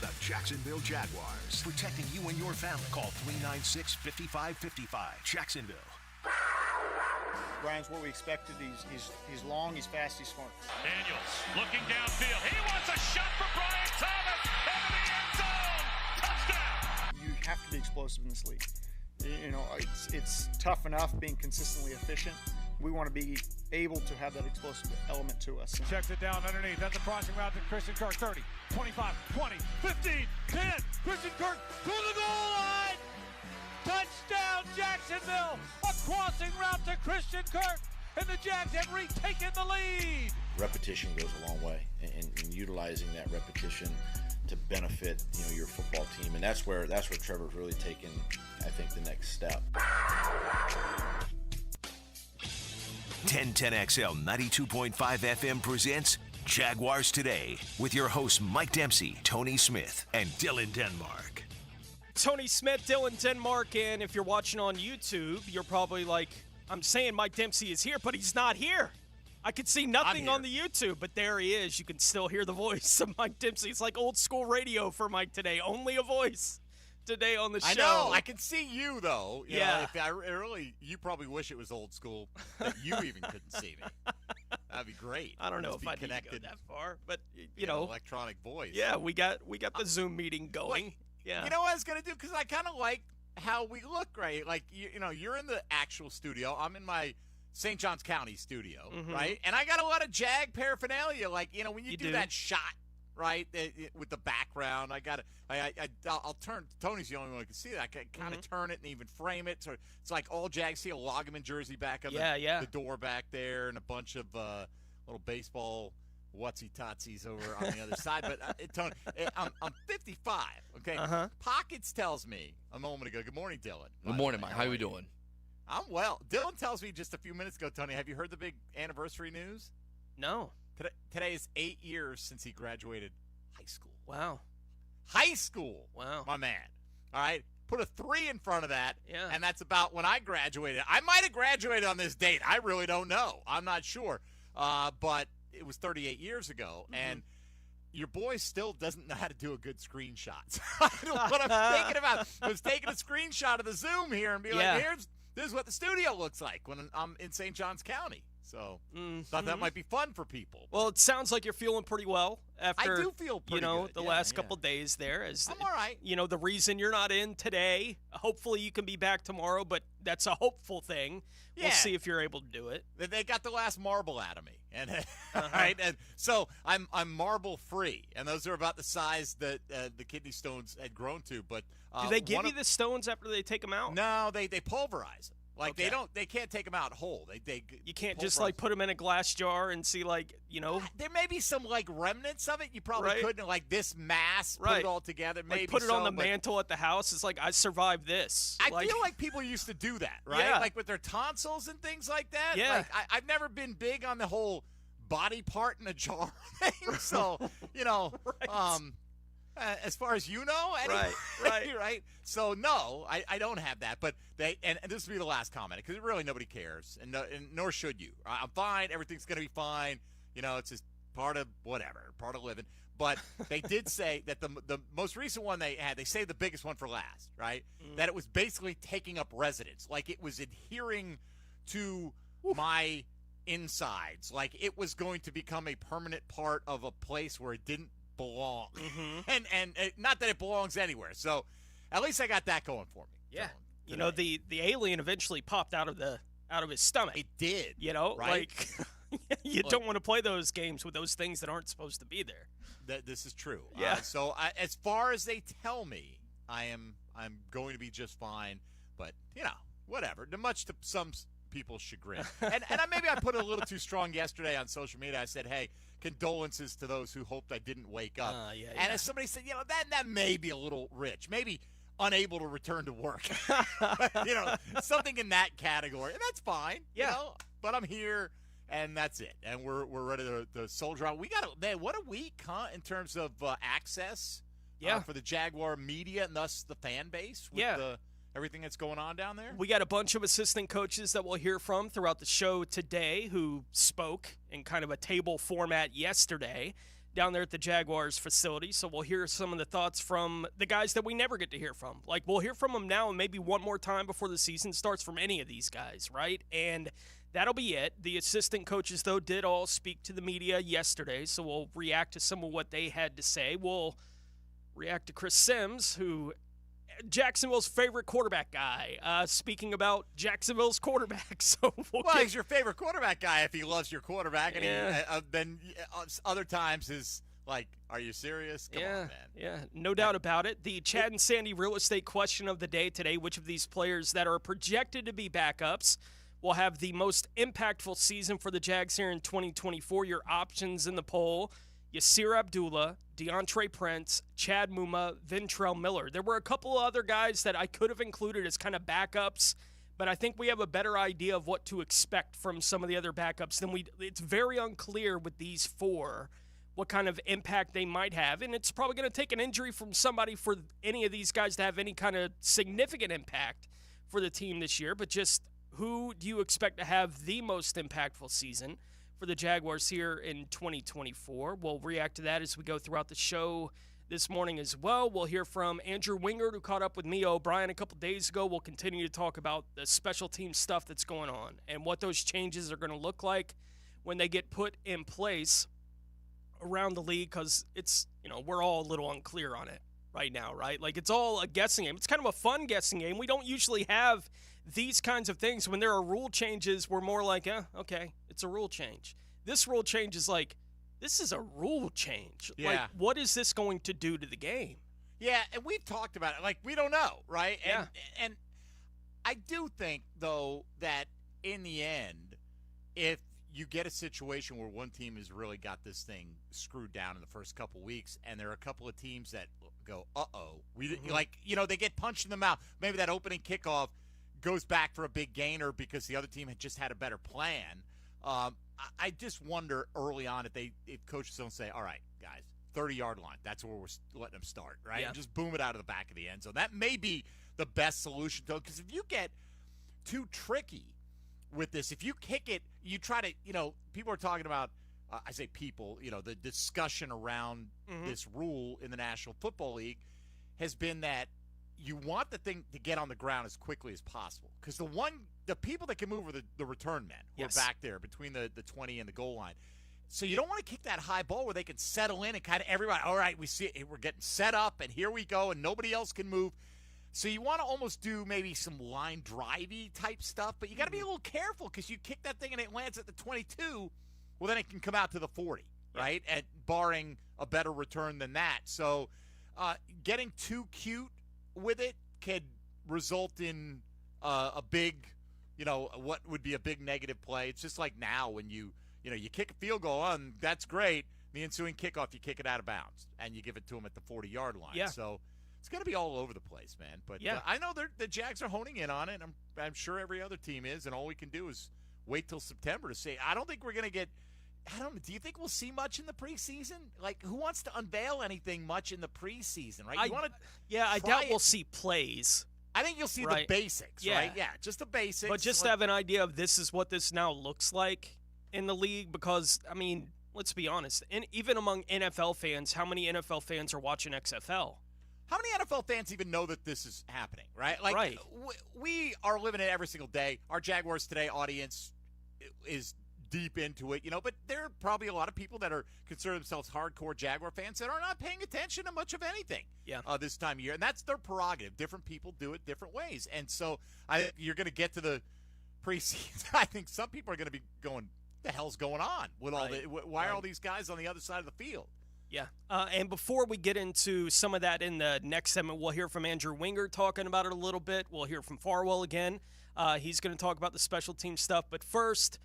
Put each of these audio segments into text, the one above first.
The Jacksonville Jaguars, protecting you and your family. Call 396-5555. Jacksonville. Brian's what we expected. He's long, he's fast, he's smart. Daniels looking downfield. He wants a shot for Brian Thomas into the end zone. Touchdown. You have to be explosive in this league. You know, it's tough enough being consistently efficient. We want to be able to have that explosive element to us. Checks it down underneath. That's a crossing route to Christian Kirk. 30, 25, 20, 15, 10. Christian Kirk to the goal line. Touchdown, Jacksonville. A crossing route to Christian Kirk. And the Jags have retaken the lead. Repetition goes a long way, and utilizing that repetition to benefit, your football team. And that's where Trevor's really taken, I think, the next step. 1010XL 92.5 FM presents Jaguars Today with your hosts Mike Dempsey, Tony Smith, and Dylan Denmark. Tony Smith, Dylan Denmark, and if you're watching on YouTube, you're probably like, I'm saying Mike Dempsey is here, but he's not here. I could see nothing on the YouTube, but there he is. You can still hear the voice of Mike Dempsey. It's like old school radio for Mike today. Only a voice today on the show. I know. I can see you, though. You yeah. know, you probably wish it was old school, that you even couldn't see me. That'd be great. I don't know if I need to go that far, but, you know. Electronic voice. Yeah, we got the Zoom meeting going. Yeah. You know what I was going to do? Because I kind of like how we look, right? Like, you're in the actual studio. I'm in my St. Johns County studio, right? And I got a lot of Jag paraphernalia. Like, when you do that shot, right, with the background, I'll turn. Tony's the only one who can see that. I can kind of turn it and even frame it. So it's like all Jags. See a Loggeman jersey back on the door back there, and a bunch of little baseball whatsy-totsies over on the other side. But, Tony, I'm 55, okay? Pockets tells me a moment ago. Good morning, Dylan. Good morning, Mike. How are we doing? I'm well. Dylan tells me just a few minutes ago, Tony, have you heard the big anniversary news? No. Today is 8 years since he graduated high school. Wow. High school. Wow. My man. All right? Put a 3 in front of that, yeah. And that's about when I graduated. I might have graduated on this date. I really don't know. I'm not sure. But it was 38 years ago, and your boy still doesn't know how to do a good screenshot. What I'm thinking about was taking a screenshot of the Zoom here and be like, this is what the studio looks like when I'm in St. Johns County. So thought that might be fun for people. Well, it sounds like you're feeling pretty well after, I do feel pretty good. The last couple days there. I'm all right. The reason you're not in today, hopefully you can be back tomorrow, but that's a hopeful thing. Yeah. We'll see if you're able to do it. They got the last marble out of me. And right, and so I'm marble free, and those are about the size that the kidney stones had grown to. But do they give you the stones after they take them out? No, they pulverize them. Like they can't take them out whole. You can't just like put them in a glass jar and see There may be some like remnants of it. You probably couldn't like this mass put it all together. Maybe put it on the mantle at the house. It's like I survived this. I feel like people used to do that, right? Yeah. Like with their tonsils and things like that. Yeah. Like I've never been big on the whole body part in a jar thing. So as far as you know, anyway, right. So no, I don't have that. But and this will be the last comment because really nobody cares, and nor should you. I'm fine. Everything's gonna be fine. It's just part of living. But they did say that the most recent one they saved the biggest one for last, right? That it was basically taking up residence, like it was adhering to my insides, like it was going to become a permanent part of a place where it didn't belong, and not that it belongs anywhere. So at least I got that going for me. Yeah, the alien eventually popped out of his stomach. It did. Right? Like you don't want to play those games with those things that aren't supposed to be there. This is true. Yeah. So as far as they tell me, I'm going to be just fine. But whatever. Much to some people's chagrin. and maybe I put it a little too strong yesterday on social media. I said, hey, condolences to those who hoped I didn't wake up. And as somebody said, that may be a little rich. Maybe unable to return to work. Something in that category. And that's fine. But I'm here, and that's it. And we're ready to soldier on. We got what a week, huh, in terms of access for the Jaguar media and thus the fan base with everything that's going on down there? We got a bunch of assistant coaches that we'll hear from throughout the show today who spoke in kind of a table format yesterday. down there at the Jaguars facility. So we'll hear some of the thoughts from the guys that we never get to hear from. Like, we'll hear from them now and maybe one more time before the season starts from any of these guys, right? And that'll be it. The assistant coaches, though, did all speak to the media yesterday, so we'll react to some of what they had to say. We'll react to Chris Sims, who Jacksonville's favorite quarterback guy, speaking about Jacksonville's quarterback. So he's your favorite quarterback guy if he loves your quarterback, and then other times is like, are you serious? Come on, man. Yeah, no doubt about it. The Chad and Sandy real estate question of the day today: which of these players that are projected to be backups will have the most impactful season for the Jags here in 2024? Your options in the poll: Yasir Abdullah, DeAndre Prince, Chad Muma, Ventrell Miller. There were a couple of other guys that I could have included as kind of backups, but I think we have a better idea of what to expect from some of the other backups than we. It's very unclear with these four what kind of impact they might have, and it's probably going to take an injury from somebody for any of these guys to have any kind of significant impact for the team this year. But just who do you expect to have the most impactful season for the Jaguars here in 2024? We'll react to that as we go throughout the show this morning as well. We'll hear from Andrew Wingard, who caught up with me, O'Brien, a couple days ago. We'll continue to talk about the special team stuff that's going on and what those changes are going to look like when they get put in place around the league, because it's, we're all a little unclear on it right now, right? Like, it's all a guessing game. It's kind of a fun guessing game. We don't usually have these kinds of things. When there are rule changes, we're more like, okay, it's a rule change. This rule change is like, this is a rule change. Yeah. Like, what is this going to do to the game? Yeah, and we've talked about it. Like, we don't know, right? Yeah. And I do think, though, that in the end, if you get a situation where one team has really got this thing screwed down in the first couple weeks, and there are a couple of teams that go, they get punched in the mouth. Maybe that opening kickoff goes back for a big gainer because the other team had just had a better plan. I just wonder early on if coaches don't say, all right, guys, 30-yard line, that's where we're letting them start, right? Yeah. And just boom it out of the back of the end zone. That may be the best solution, though, because if you get too tricky with this, if you kick it, you try to, people are talking about, I say people, the discussion around this rule in the National Football League has been that you want the thing to get on the ground as quickly as possible, because the people that can move are the return men who are back there between the 20 and the goal line. So you don't want to kick that high ball where they can settle in and kind of everybody, all right, we see it, we're getting set up, and here we go, and nobody else can move. So you want to almost do maybe some line drivey type stuff, but you got to be a little careful, because you kick that thing and it lands at the 22, well, then it can come out to the 40, right? And barring a better return than that. So getting too cute with it could result in a big, what would be a big negative play. It's just like now when you kick a field goal on, that's great. The ensuing kickoff, you kick it out of bounds and you give it to them at the 40-yard line. Yeah. So it's going to be all over the place, man. But yeah. I know the Jags are honing in on it. I'm sure every other team is, and all we can do is wait till September to see. I don't think we're going to get – do you think we'll see much in the preseason? Like, who wants to unveil anything much in the preseason, right? I doubt we'll see plays. I think you'll see the basics, right? Yeah, just the basics. But just to have an idea of this is what this now looks like in the league, because, let's be honest, even among NFL fans, how many NFL fans are watching XFL? How many NFL fans even know that this is happening, right? Like, right. We are living it every single day. Our Jaguars Today audience is deep into it, but there are probably a lot of people that consider themselves hardcore Jaguar fans that are not paying attention to much of anything this time of year, and that's their prerogative. Different people do it different ways, and so you're going to get to the preseason. I think some people are going to be going, the hell's going on with all why are all these guys on the other side of the field? Yeah, and before we get into some of that in the next segment, we'll hear from Andrew Wingard talking about it a little bit. We'll hear from Farwell again. He's going to talk about the special team stuff, but first,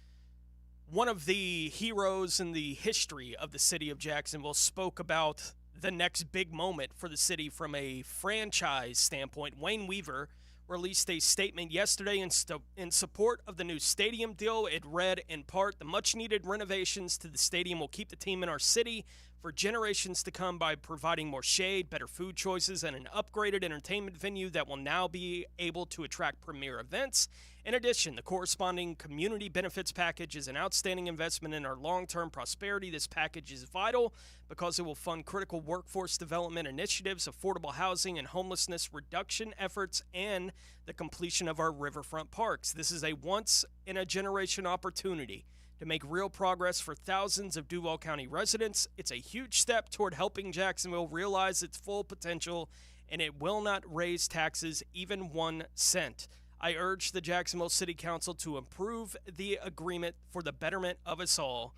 one of the heroes in the history of the city of Jacksonville spoke about the next big moment for the city from a franchise standpoint. Wayne Weaver released a statement yesterday in support of the new stadium deal. It read, in part, the much-needed renovations to the stadium will keep the team in our city for generations to come by providing more shade, better food choices, and an upgraded entertainment venue that will now be able to attract premier events. In addition, the corresponding community benefits package is an outstanding investment in our long-term prosperity. This package is vital because it will fund critical workforce development initiatives, affordable housing and homelessness reduction efforts, and the completion of our riverfront parks. This is a once-in-a-generation opportunity to make real progress for thousands of Duval County residents. It's a huge step toward helping Jacksonville realize its full potential, and it will not raise taxes even 1 cent. I urge the Jacksonville City Council to approve the agreement for the betterment of us all.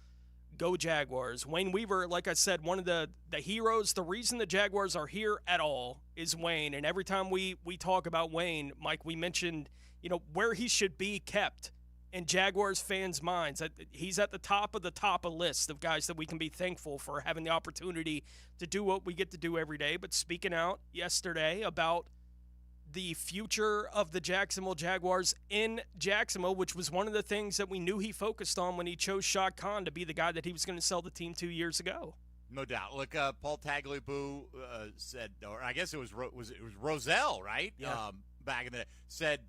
Go Jaguars. Wayne Weaver, like I said, one of the heroes. The reason the Jaguars are here at all is Wayne. And every time we talk about Wayne, Mike, we mentioned, where he should be kept in Jaguars fans' minds. He's at the top of list of guys that we can be thankful for having the opportunity to do what we get to do every day. But speaking out yesterday about the future of the Jacksonville Jaguars in Jacksonville, which was one of the things that we knew he focused on when he chose Shad Khan to be the guy that he was going to sell the team 2 years ago. No doubt. Look, Paul Tagliabue said, or I guess it was Rozelle, right? Yeah. Back in the said,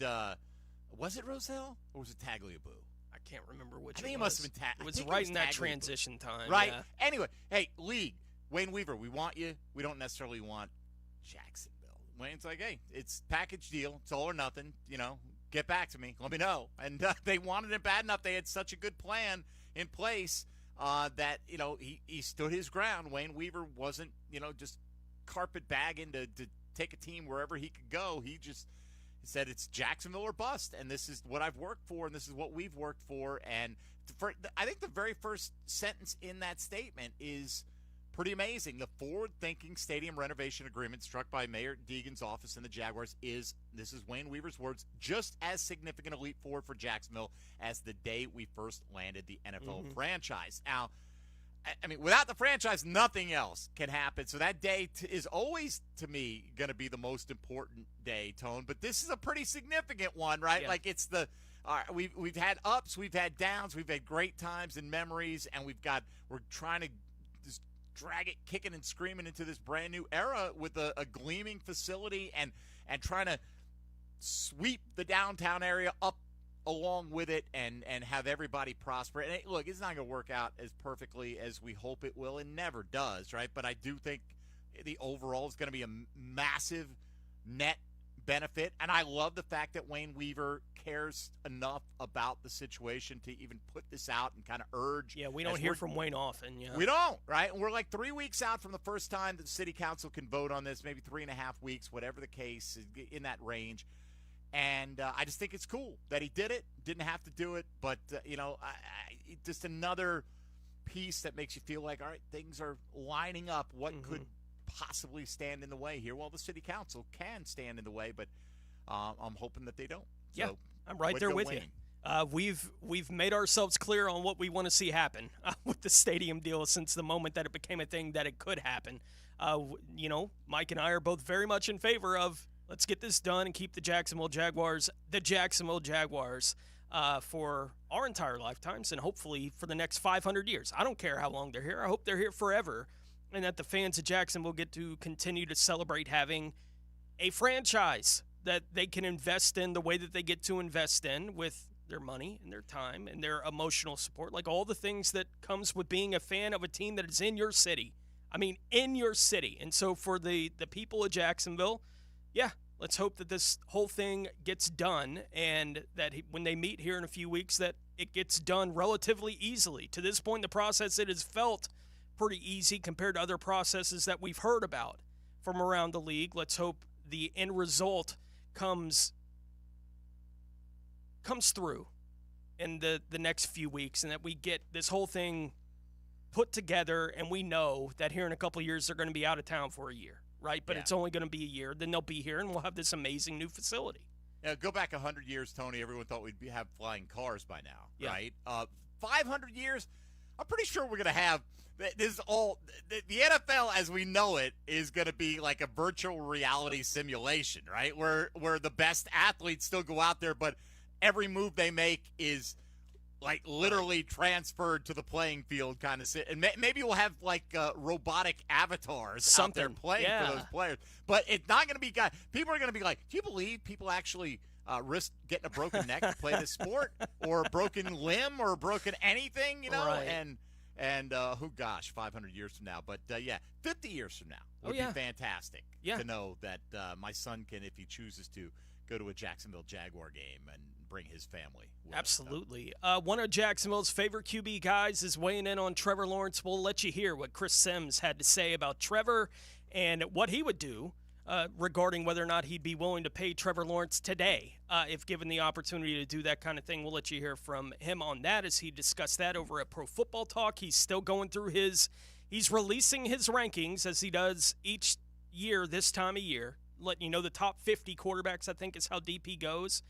was it Rozelle or was it Tagliabue? I can't remember which. I think it must have been It was right in that transition time, right? Yeah. Anyway, hey, league, Wayne Weaver, we want you. We don't necessarily want Jacksonville. Wayne's like, hey, it's package deal. It's all or nothing. Get back to me. Let me know. And they wanted it bad enough. They had such a good plan in place that he stood his ground. Wayne Weaver wasn't just carpet bagging to take a team wherever he could go. He said it's Jacksonville or bust, and this is what I've worked for, and this is what we've worked for. And I think the very first sentence in that statement is pretty amazing. The forward-thinking stadium renovation agreement struck by Mayor Deegan's office and the Jaguars this is Wayne Weaver's words, just as significant a leap forward for Jacksonville as the day we first landed the NFL franchise. Now, I mean, without the franchise, nothing else can happen. So that day is always, to me, going to be the most important day, Tone. But this is a pretty significant one, right? Yeah. Like it's we've had ups, we've had downs, we've had great times and memories, and we're trying to just drag it kicking and screaming into this brand new era with a gleaming facility and trying to sweep the downtown area up along with it and have everybody prosper. And look, it's not going to work out as perfectly as we hope it will. It never does, right? But I do think the overall is going to be a massive net benefit. And I love the fact that Wayne Weaver cares enough about the situation to even put this out and kind of urge. Yeah, we don't hear from Wayne often. Yeah, we don't, right? And we're like 3 weeks out from the first time that the city council can vote on this, maybe 3.5 weeks, whatever the case, in that range. And I just think it's cool that he did it. Didn't have to do it, but just another piece that makes you feel like, all right, things are lining up. What could possibly stand in the way here? Well, the city council can stand in the way, but I'm hoping that they don't. Yeah, so, I'm right there with you. We've made ourselves clear on what we want to see happen with the stadium deal since the moment that it became a thing that it could happen. Mike and I are both very much in favor of let's get this done and keep the Jacksonville Jaguars for our entire lifetimes and hopefully for the next 500 years. I don't care how long they're here. I hope they're here forever and that the fans of Jacksonville get to continue to celebrate having a franchise that they can invest in the way that they get to invest in with their money and their time and their emotional support, like all the things that comes with being a fan of a team that is in your city. I mean, in your city. And so for the people of Jacksonville, yeah, let's hope that this whole thing gets done and that when they meet here in a few weeks that it gets done relatively easily. To this point in the process, it has felt pretty easy compared to other processes that we've heard about from around the league. Let's hope the end result comes through in the next few weeks and that we get this whole thing put together and we know that here in a couple of years they're going to be out of town for a year. Right, but It's only going to be a year. Then they'll be here, and we'll have this amazing new facility. Yeah, go back 100 years, Tony. Everyone thought we'd have flying cars by now, right? 500 years, I'm pretty sure we're going to have this all. The NFL, as we know it, is going to be like a virtual reality simulation, right? Where the best athletes still go out there, but every move they make is like literally transferred to the playing field kind of and maybe we'll have like robotic avatars out there playing for those players. But it's not going to be guys. People are going to be like, do you believe people actually risk getting a broken neck to play this sport, or a broken limb, or a broken anything, you know? Right. And 500 years from now. But 50 years from now would be fantastic to know that my son can, if he chooses to, go to a Jacksonville Jaguar game and bring his family with Absolutely. One of Jacksonville's favorite QB guys is weighing in on Trevor Lawrence. We'll let you hear what Chris Sims had to say about Trevor and what he would do regarding whether or not he'd be willing to pay Trevor Lawrence today if given the opportunity to do that kind of thing. We'll let you hear from him on that as he discussed that over at Pro Football Talk. He's still going through he's releasing his rankings as he does each year this time of year, letting you know the top 50 quarterbacks, I think, is how deep he goes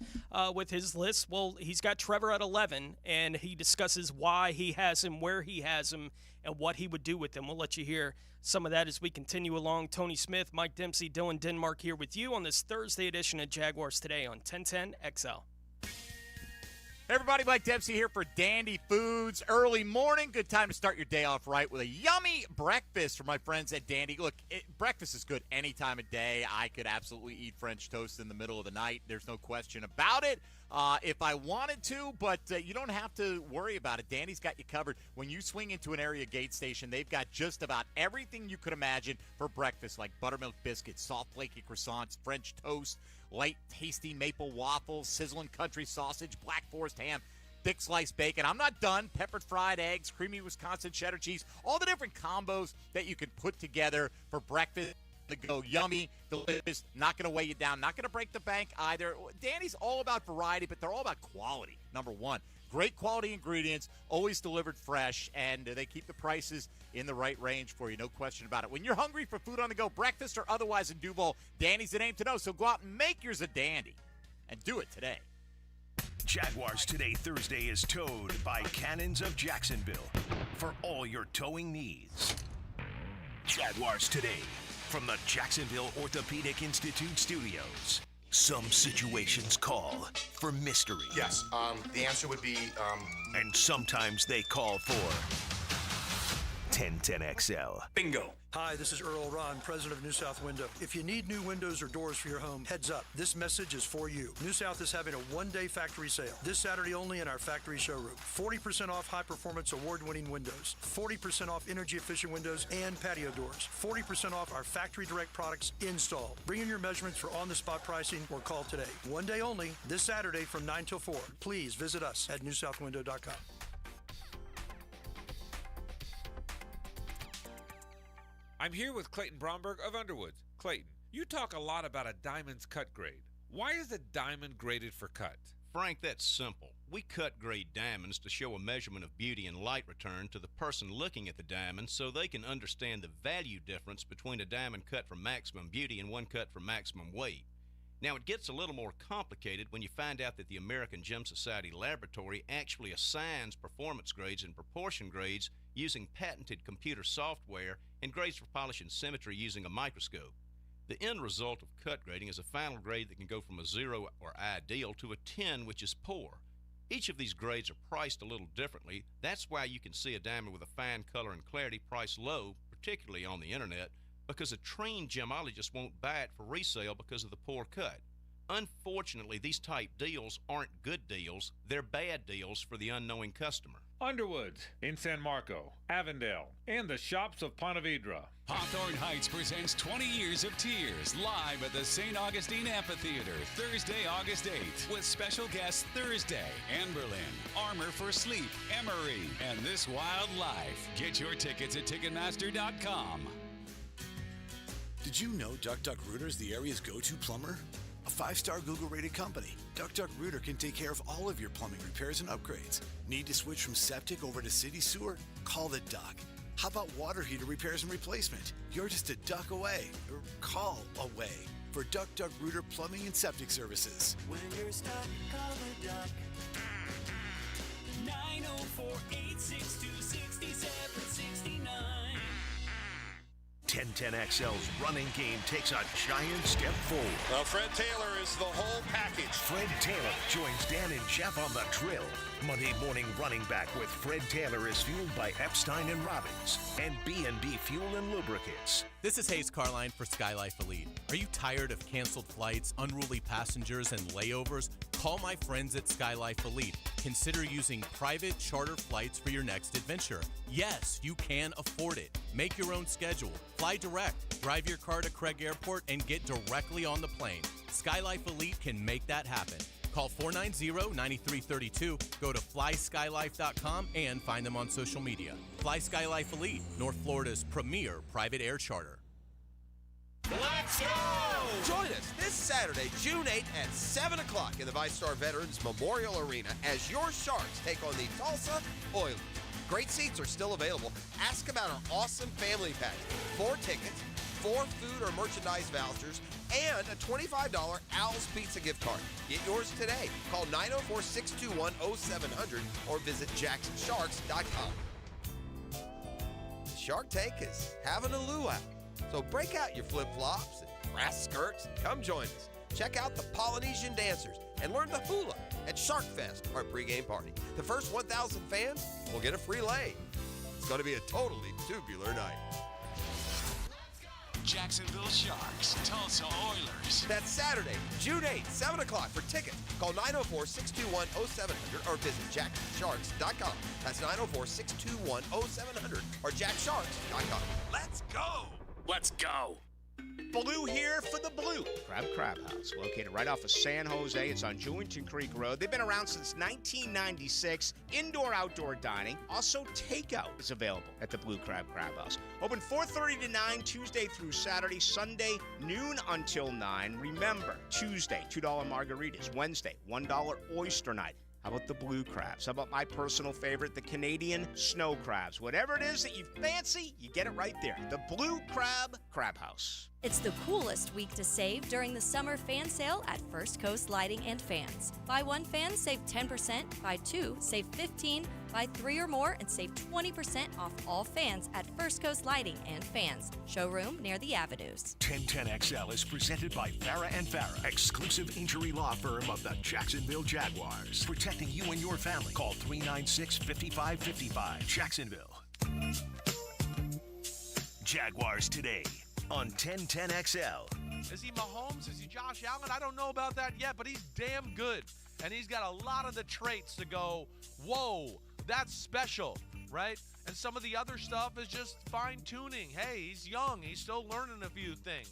with his list. Well, he's got Trevor at 11, and he discusses why he has him, where he has him, and what he would do with him. We'll let you hear some of that as we continue along. Tony Smith, Mike Dempsey, Dylan Denmark here with you on this Thursday edition of Jaguars Today on 1010 XL. Hey everybody, Mike Dempsey here for Dandy Foods. Early morning, good time to start your day off right with a yummy breakfast from my friends at Dandy. Look, breakfast is good any time of day. I could absolutely eat French toast in the middle of the night. There's no question about it if I wanted to, but you don't have to worry about it. Dandy's got you covered. When you swing into an area gate station, they've got just about everything you could imagine for breakfast, like buttermilk biscuits, soft flaky croissants, French toast, light, tasty maple waffles, sizzling country sausage, Black Forest ham, thick sliced bacon. I'm not done. Peppered fried eggs, creamy Wisconsin cheddar cheese, all the different combos that you can put together for breakfast to go yummy, delicious, not going to weigh you down, not going to break the bank either. Danny's all about variety, but they're all about quality, number one. Great quality ingredients, always delivered fresh, and they keep the prices in the right range for you, no question about it. When you're hungry for food on the go, breakfast or otherwise in Duval, Danny's the name to know, so go out and make yours a dandy, and do it today. Jaguars Today Thursday is towed by Cannons of Jacksonville for all your towing needs. Jaguars Today from the Jacksonville Orthopedic Institute studios. Some situations call for mystery. Yes, the answer would be... And sometimes they call for 1010XL. Bingo. Hi, this is Earl Ron, president of New South Window. If you need new windows or doors for your home, heads up. This message is for you. New South is having a one-day factory sale. This Saturday only in our factory showroom. 40% off high-performance award-winning windows. 40% off energy-efficient windows and patio doors. 40% off our factory direct products installed. Bring in your measurements for on-the-spot pricing or call today. One day only, this Saturday from 9 till 4. Please visit us at newsouthwindow.com. I'm here with Clayton Bromberg of Underwood. Clayton, you talk a lot about a diamond's cut grade. Why is a diamond graded for cut? Frank, that's simple. We cut grade diamonds to show a measurement of beauty and light return to the person looking at the diamond so they can understand the value difference between a diamond cut for maximum beauty and one cut for maximum weight. Now, it gets a little more complicated when you find out that the American Gem Society Laboratory actually assigns performance grades and proportion grades using patented computer software and grades for polish and symmetry using a microscope. The end result of cut grading is a final grade that can go from a 0 or ideal to a 10, which is poor. Each of these grades are priced a little differently. That's why you can see a diamond with a fine color and clarity priced low, particularly on the internet, because a trained gemologist won't buy it for resale because of the poor cut. Unfortunately, these type deals aren't good deals. They're bad deals for the unknowing customer. Underwoods in San Marco, Avondale, and the shops of Ponte Vedra. Hawthorne Heights presents 20 Years of Tears live at the St. Augustine Amphitheater, Thursday, August 8th, with special guests Thursday, Amberlin, Armor for Sleep, Emery, and This Wild Life. Get your tickets at Ticketmaster.com. Did you know Duck Duck Rooter is the area's go-to plumber? A 5-star Google-rated company, Duck Duck Rooter can take care of all of your plumbing repairs and upgrades. Need to switch from septic over to city sewer? Call the Duck. How about water heater repairs and replacement? You're just a duck away, or call away, for Duck Duck Rooter Plumbing and Septic Services. When you're stuck, call the Duck. 904-862-6769. 1010XL's running game takes a giant step forward. Well, Fred Taylor is the whole package. Fred Taylor joins Dan and Jeff on the drill. Monday morning running back with Fred Taylor is fueled by Epstein and Robbins and B&B Fuel and Lubricants. This is Hayes Carline for SkyLife Elite. Are you tired of canceled flights, unruly passengers, and layovers? Call my friends at SkyLife Elite. Consider using private charter flights for your next adventure. Yes, you can afford it. Make your own schedule. Fly direct. Drive your car to Craig Airport and get directly on the plane. SkyLife Elite can make that happen. Call 490-9332, go to flyskylife.com, and find them on social media. Fly SkyLife Elite, North Florida's premier private air charter. Let's go! Join us this Saturday, June 8th at 7 o'clock in the VyStar Veterans Memorial Arena as your Sharks take on the Tulsa Oilers. Great seats are still available. Ask about our awesome family package. 4 tickets, 4 food or merchandise vouchers, and a $25 Al's Pizza gift card. Get yours today. Call 904-621-0700 or visit jacksonsharks.com. Shark Tank is having a luau, so break out your flip-flops and grass skirts and come join us. Check out the Polynesian dancers and learn the hula at Shark Fest, our pregame party. The first 1,000 fans will get a free lay. It's going to be a totally tubular night. Jacksonville Sharks, Tulsa Oilers. That's Saturday, June 8th, 7 o'clock. For tickets, call 904-621-0700 or visit jacksonsharks.com. That's 904-621-0700 or jacksharks.com. Let's go! Let's go! Blue here for the Blue Crab House, located right off of San Jose. It's on Jewington Creek Road. They've been around since 1996. Indoor-outdoor dining. Also, takeout is available at the Blue Crab House. Open 4:30 to 9, Tuesday through Saturday. Sunday, noon until 9. Remember, Tuesday, $2 margaritas. Wednesday, $1 oyster night. How about the blue crabs? How about my personal favorite, the Canadian snow crabs? Whatever it is that you fancy, you get it right there. The Blue Crab House. It's the coolest week to save during the summer fan sale at First Coast Lighting and Fans. Buy 1 fan, save 10%. Buy 2, save 15%. Buy 3 or more and save 20% off all fans at First Coast Lighting and Fans. Showroom near the Avenues. 1010XL is presented by Farah & Farah, exclusive injury law firm of the Jacksonville Jaguars. Protecting you and your family. Call 396-5555. Jacksonville. Jaguars Today on 1010XL. Is he Mahomes? Is he Josh Allen? I don't know about that yet, but he's damn good. And he's got a lot of the traits to go, whoa, that's special, right? And some of the other stuff is just fine-tuning. Hey, he's young. He's still learning a few things.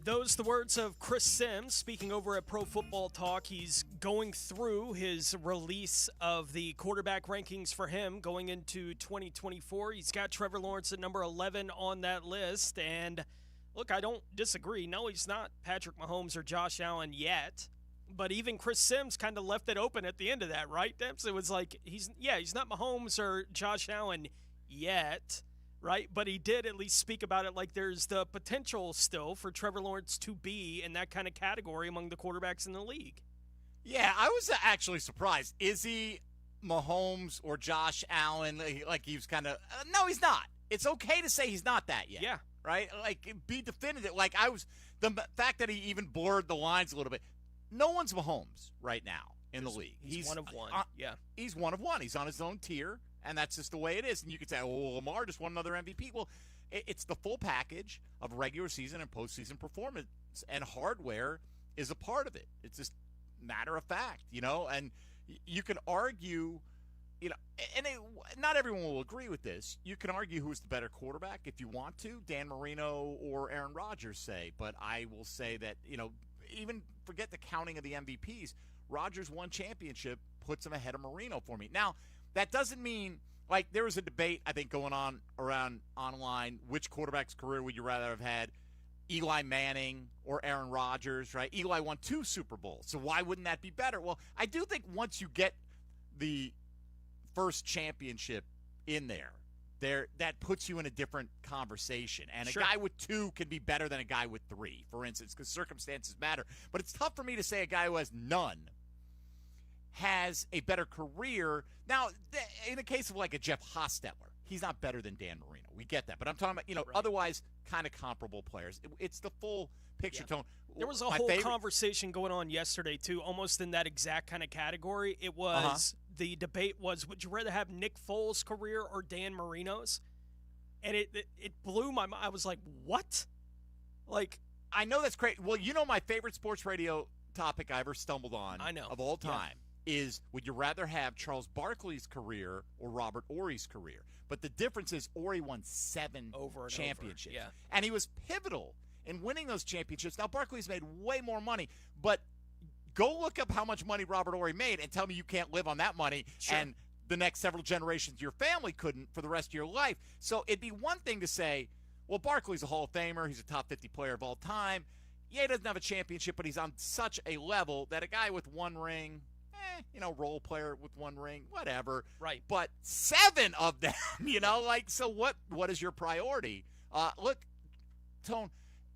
Those the words of Chris Sims speaking over at Pro Football Talk. He's going through his release of the quarterback rankings for him going into 2024. He's got Trevor Lawrence at number 11 on that list. And look, I don't disagree. No, he's not Patrick Mahomes or Josh Allen yet. But even Chris Sims kind of left it open at the end of that, right, Demps? It was like, he's not Mahomes or Josh Allen yet. Right, but he did at least speak about it like there's the potential still for Trevor Lawrence to be in that kind of category among the quarterbacks in the league. Yeah, I was actually surprised. Is he Mahomes or Josh Allen? Like he was kind of no, he's not. It's okay to say he's not that yet. Yeah. Right? Like, be definitive. Like, the fact that he even blurred the lines a little bit. No one's Mahomes right now in the league. He's one of one. Yeah. He's one of one. He's on his own tier. And that's just the way it is. And you could say, oh, Lamar just won another MVP. Well, it's the full package of regular season and postseason performance, and hardware is a part of it. It's just matter of fact, and you can argue, and not everyone will agree with this. You can argue who's the better quarterback if you want to, Dan Marino or Aaron Rodgers, say. But I will say that, even forget the counting of the MVPs. Rodgers won championship, puts him ahead of Marino for me. Now, that doesn't mean, like, there was a debate, I think, going on around online. Which quarterback's career would you rather have had, Eli Manning or Aaron Rodgers, right? Eli won 2 Super Bowls, so why wouldn't that be better? Well, I do think once you get the first championship in there, that puts you in a different conversation. And a guy with 2 can be better than a guy with 3, for instance, because circumstances matter. But it's tough for me to say a guy who has none has a better career. Now, in the case of like a Jeff Hostetler, he's not better than Dan Marino. We get that. But I'm talking about, otherwise kind of comparable players. It's the full picture, Tone. There was a whole conversation going on yesterday, too, almost in that exact kind of category. It was the debate was, would you rather have Nick Foles' career or Dan Marino's? And it blew my mind. I was like, what? Like, I know that's great. Well, my favorite sports radio topic I ever stumbled on of all time is, would you rather have Charles Barkley's career or Robert Ory's career? But the difference is Ory won 7 championships. And he was pivotal in winning those championships. Now, Barkley's made way more money, but go look up how much money Robert Ory made and tell me you can't live on that money and the next several generations of your family couldn't for the rest of your life. So it'd be one thing to say, well, Barkley's a Hall of Famer. He's a top 50 player of all time. Yeah, he doesn't have a championship, but he's on such a level that a guy with 1 ring, role player with 1 ring, whatever. Right. But 7 of them, so what is your priority? Look, Tone,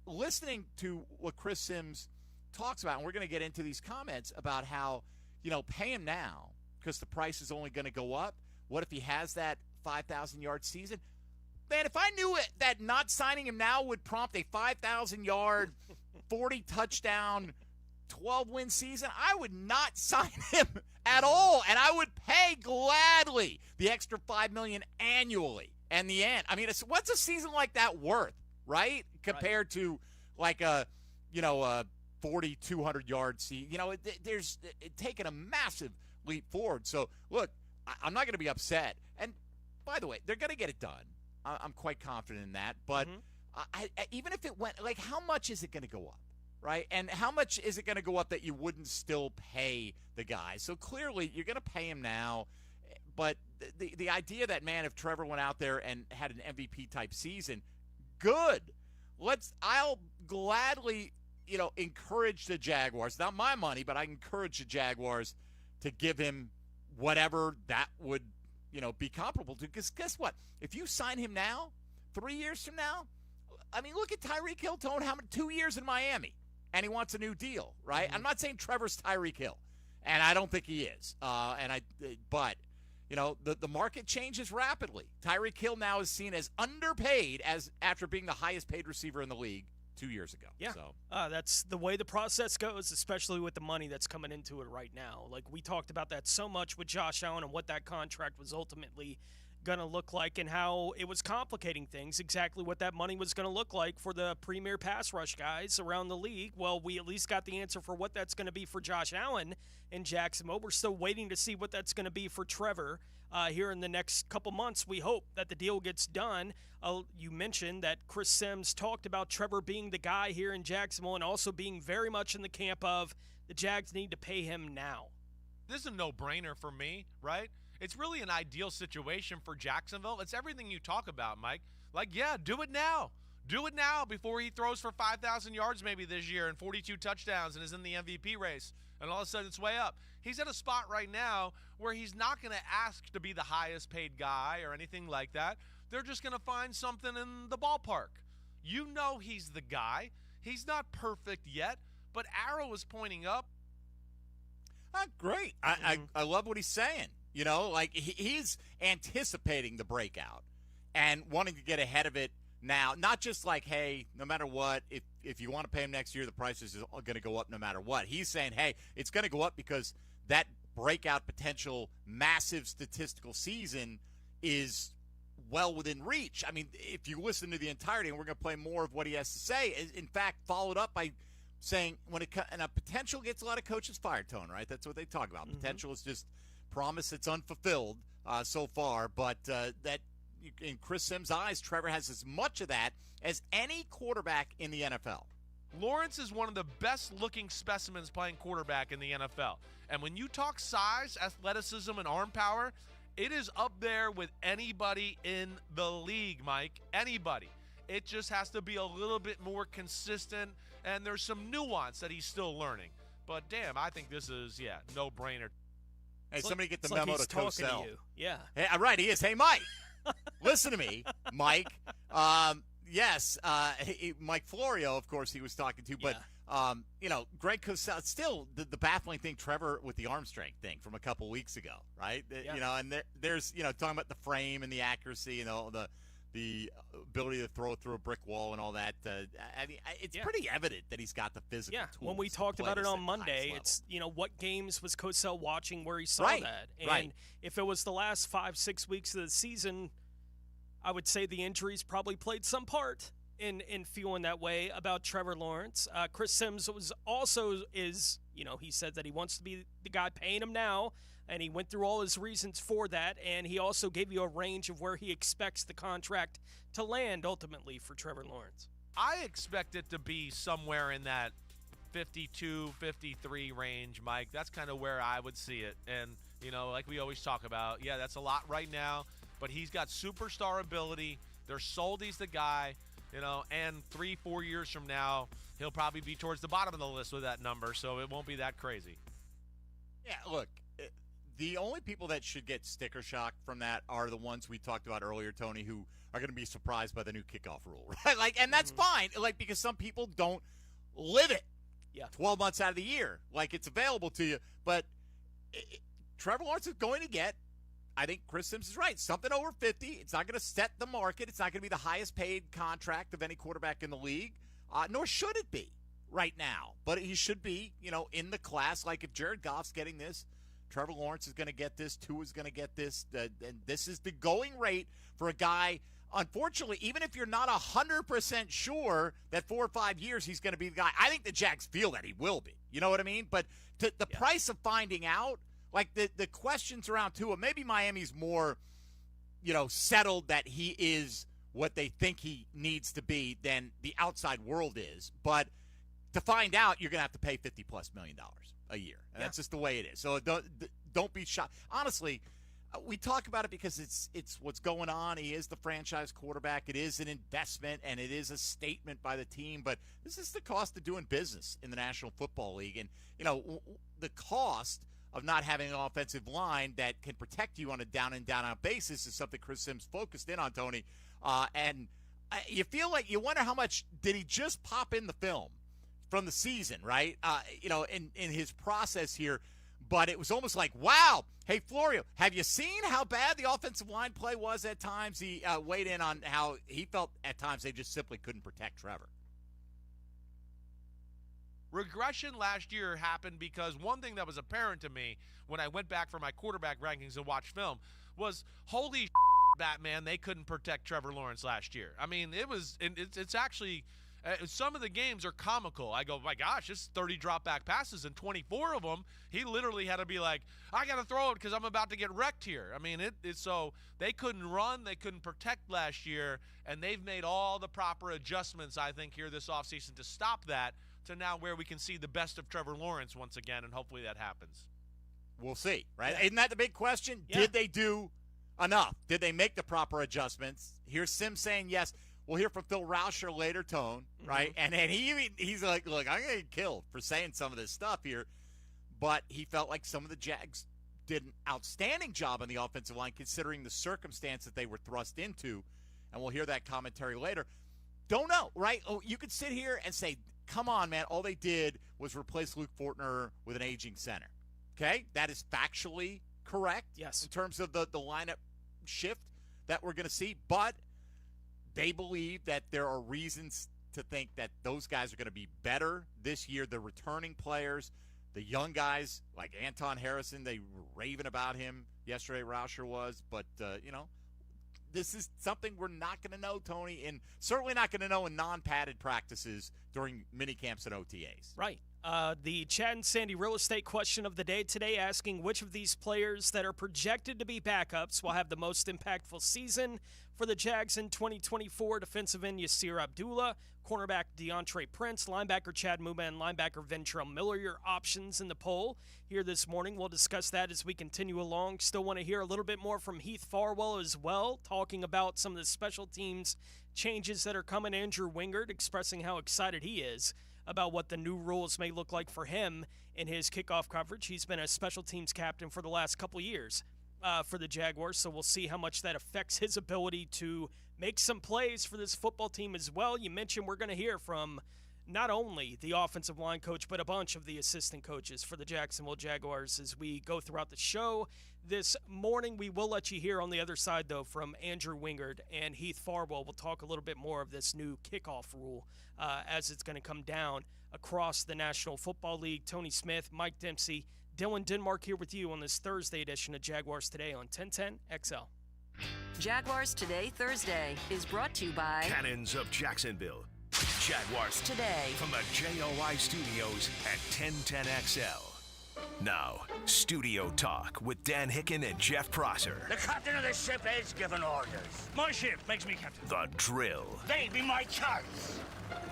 listening to what Chris Sims talks about, and we're going to get into these comments about how, pay him now because the price is only going to go up. What if he has that 5,000-yard season? Man, if I knew that not signing him now would prompt a 5,000-yard, 40-touchdown, 12-win season, I would not sign him at all, and I would pay gladly the extra $5 million annually. And the end. I mean, what's a season like that worth, right? Compared to like a 40, 200-yard season. There's taken a massive leap forward. So, look, I'm not going to be upset. And, by the way, they're going to get it done. I'm quite confident in that. But even if it went, how much is it going to go up, right? And how much is it going to go up that you wouldn't still pay the guy? So, clearly, you're going to pay him now. But the idea that, man, if Trevor went out there and had an MVP-type season, good. I'll gladly, encourage the Jaguars. Not my money, but I encourage the Jaguars to give him whatever that would, be comparable to. Because guess what? If you sign him now, 3 years from now, I mean, look at Tyreek Hill, Tone, 2 years in Miami, and he wants a new deal, right? Mm-hmm. I'm not saying Trevor's Tyreek Hill, and I don't think he is. But the market changes rapidly. Tyreek Hill now is seen as underpaid after being the highest paid receiver in the league 2 years ago. Yeah, so. That's the way the process goes, especially with the money that's coming into it right now. Like, we talked about that so much with Josh Allen and what that contract was ultimately going to look like and how it was complicating things, exactly what that money was going to look like for the premier pass rush guys around the league. Well, we at least got the answer for what that's going to be for Josh Allen in Jacksonville. We're still waiting to see what that's going to be for Trevor here in the next couple months. We hope that the deal gets done. You mentioned that Chris Sims talked about Trevor being the guy here in Jacksonville and also being very much in the camp of the Jags need to pay him now. This is a no-brainer for me, right? It's really an ideal situation for Jacksonville. It's everything you talk about, Mike. Like, yeah, do it now. Do it now before he throws for 5,000 yards maybe this year and 42 touchdowns and is in the MVP race. And all of a sudden it's way up. He's at a spot right now where he's not going to ask to be the highest paid guy or anything like that. They're just going to find something in the ballpark. He's the guy. He's not perfect yet, but arrow is pointing up. Great. I love what he's saying. He's anticipating the breakout and wanting to get ahead of it now. Not just like, hey, no matter what, if you want to pay him next year, the price is going to go up no matter what. He's saying, hey, it's going to go up because that breakout potential massive statistical season is well within reach. I mean, if you listen to the entirety, and we're going to play more of what he has to say, in fact, followed up by saying and a potential gets a lot of coaches fired, Tone, right? That's what they talk about. Mm-hmm. Potential is just promise that's unfulfilled so far, but that in Chris Sims' eyes, Trevor has as much of that as any quarterback in the NFL. Lawrence is one of the best-looking specimens playing quarterback in the NFL. And when you talk size, athleticism, and arm power, it is up there with anybody in the league, Mike. Anybody. It just has to be a little bit more consistent, and there's some nuance that he's still learning. But, damn, I think this is, no-brainer. Hey, somebody get the memo to Cosell. Yeah. Hey, right, he is. Hey, Mike, listen to me, Mike. yes, Mike Florio, of course, he was talking to, but Greg Cosell, still the baffling thing, Trevor, with the arm strength thing from a couple weeks ago, right? And there's talking about the frame and the accuracy and all the ability to throw through a brick wall and all that. I mean, it's pretty evident that he's got the physical tools. When we talked about it on Monday, it's what games was Cosell watching where he saw that, and if it was the last 5-6 weeks of the season, I would say the injuries probably played some part in feeling that way about Trevor Lawrence. Chris Sims he said that he wants to be the guy paying him now, and he went through all his reasons for that, and he also gave you a range of where he expects the contract to land ultimately for Trevor Lawrence. I expect it to be somewhere in that 52, 53 range, Mike. That's kind of where I would see it. And, like we always talk about, that's a lot right now, but he's got superstar ability. They're sold he's the guy, and 3-4 years from now, he'll probably be towards the bottom of the list with that number, so it won't be that crazy. Yeah, look, the only people that should get sticker shock from that are the ones we talked about earlier, Tony, who are going to be surprised by the new kickoff rule, right? And that's fine, because some people don't live it 12 months out of the year. It's available to you. But Trevor Lawrence is going to get, I think Chris Sims is right, something over 50. It's not going to set the market. It's not going to be the highest paid contract of any quarterback in the league, nor should it be right now. But he should be, in the class. Like if Jared Goff's getting this, Trevor Lawrence is going to get this, Tua is going to get this, and this is the going rate for a guy. Unfortunately, even if you're not 100% sure that 4 or 5 years he's going to be the guy, I think the Jags feel that he will be. You know what I mean? But the price of finding out, the questions around Tua, maybe Miami's more, settled that he is what they think he needs to be than the outside world is. But to find out, you're going to have to pay $50+ million a year. And that's just the way it is. So don't be shocked. Honestly, we talk about it because it's what's going on. He is the franchise quarterback. It is an investment, and it is a statement by the team. But this is the cost of doing business in the National Football League. And, the cost of not having an offensive line that can protect you on a down-and-down-out basis is something Chris Sims focused in on, Tony. You feel like you wonder how much did he just pop in the film from the season, right? In his process here. But it was almost like, wow, hey, Florio, have you seen how bad the offensive line play was at times? He weighed in on how he felt at times they just simply couldn't protect Trevor. Regression last year happened because one thing that was apparent to me when I went back for my quarterback rankings and watched film was, holy Batman, they couldn't protect Trevor Lawrence last year. I mean, it's actually – some of the games are comical. I go, my gosh, it's 30 drop-back passes, and 24 of them, he literally had to be like, I got to throw it because I'm about to get wrecked here. I mean, so they couldn't run, they couldn't protect last year, and they've made all the proper adjustments, I think, here this offseason to stop that, to now where we can see the best of Trevor Lawrence once again, and hopefully that happens. We'll see, right? Yeah. Isn't that the big question? Yeah. Did they do enough? Did they make the proper adjustments? Here's Sims saying yes. We'll hear from Phil Rauscher later, Tone, right? And he's like, look, I'm going to get killed for saying some of this stuff here. But he felt like some of the Jags did an outstanding job on the offensive line considering the circumstance that they were thrust into. And we'll hear that commentary later. Don't know, right? Oh, you could sit here and say, come on, man, all they did was replace Luke Fortner with an aging center. Okay? That is factually correct. Yes. In terms of the lineup shift that we're going to see. But they believe that there are reasons to think that those guys are going to be better this year. The returning players, the young guys like Anton Harrison, they were raving about him yesterday, Rauscher was. But, this is something we're not going to know, Tony, and certainly not going to know in non-padded practices during minicamps and OTAs. Right. The Chad and Sandy real estate question of the day today, asking which of these players that are projected to be backups will have the most impactful season for the Jags in 2024. Defensive end Yasir Abdullah, cornerback DeAndre Prince, linebacker Chad Muma, and linebacker Ventrell Miller, your options in the poll here this morning. We'll discuss that as we continue along. Still want to hear a little bit more from Heath Farwell as well, talking about some of the special teams changes that are coming. Andrew Wingard expressing how excited he is about what the new rules may look like for him in his kickoff coverage. He's been a special teams captain for the last couple years for the Jaguars, so we'll see how much that affects his ability to make some plays for this football team as well. You mentioned we're going to hear from not only the offensive line coach, but a bunch of the assistant coaches for the Jacksonville Jaguars as we go throughout the show this morning. We will let you hear on the other side, though, from Andrew Wingard and Heath Farwell. We'll talk a little bit more of this new kickoff rule as it's going to come down across the National Football League. Tony Smith, Mike Dempsey, Dylan Denmark here with you on this Thursday edition of Jaguars Today on 1010 XL. Jaguars Today Thursday is brought to you by Cannons of Jacksonville. Jaguars Today from the JOI studios at 1010XL. Now, Studio Talk with Dan Hicken and Jeff Prosser. The captain of the ship is giving orders. My ship makes me captain. The Drill. They be my charts.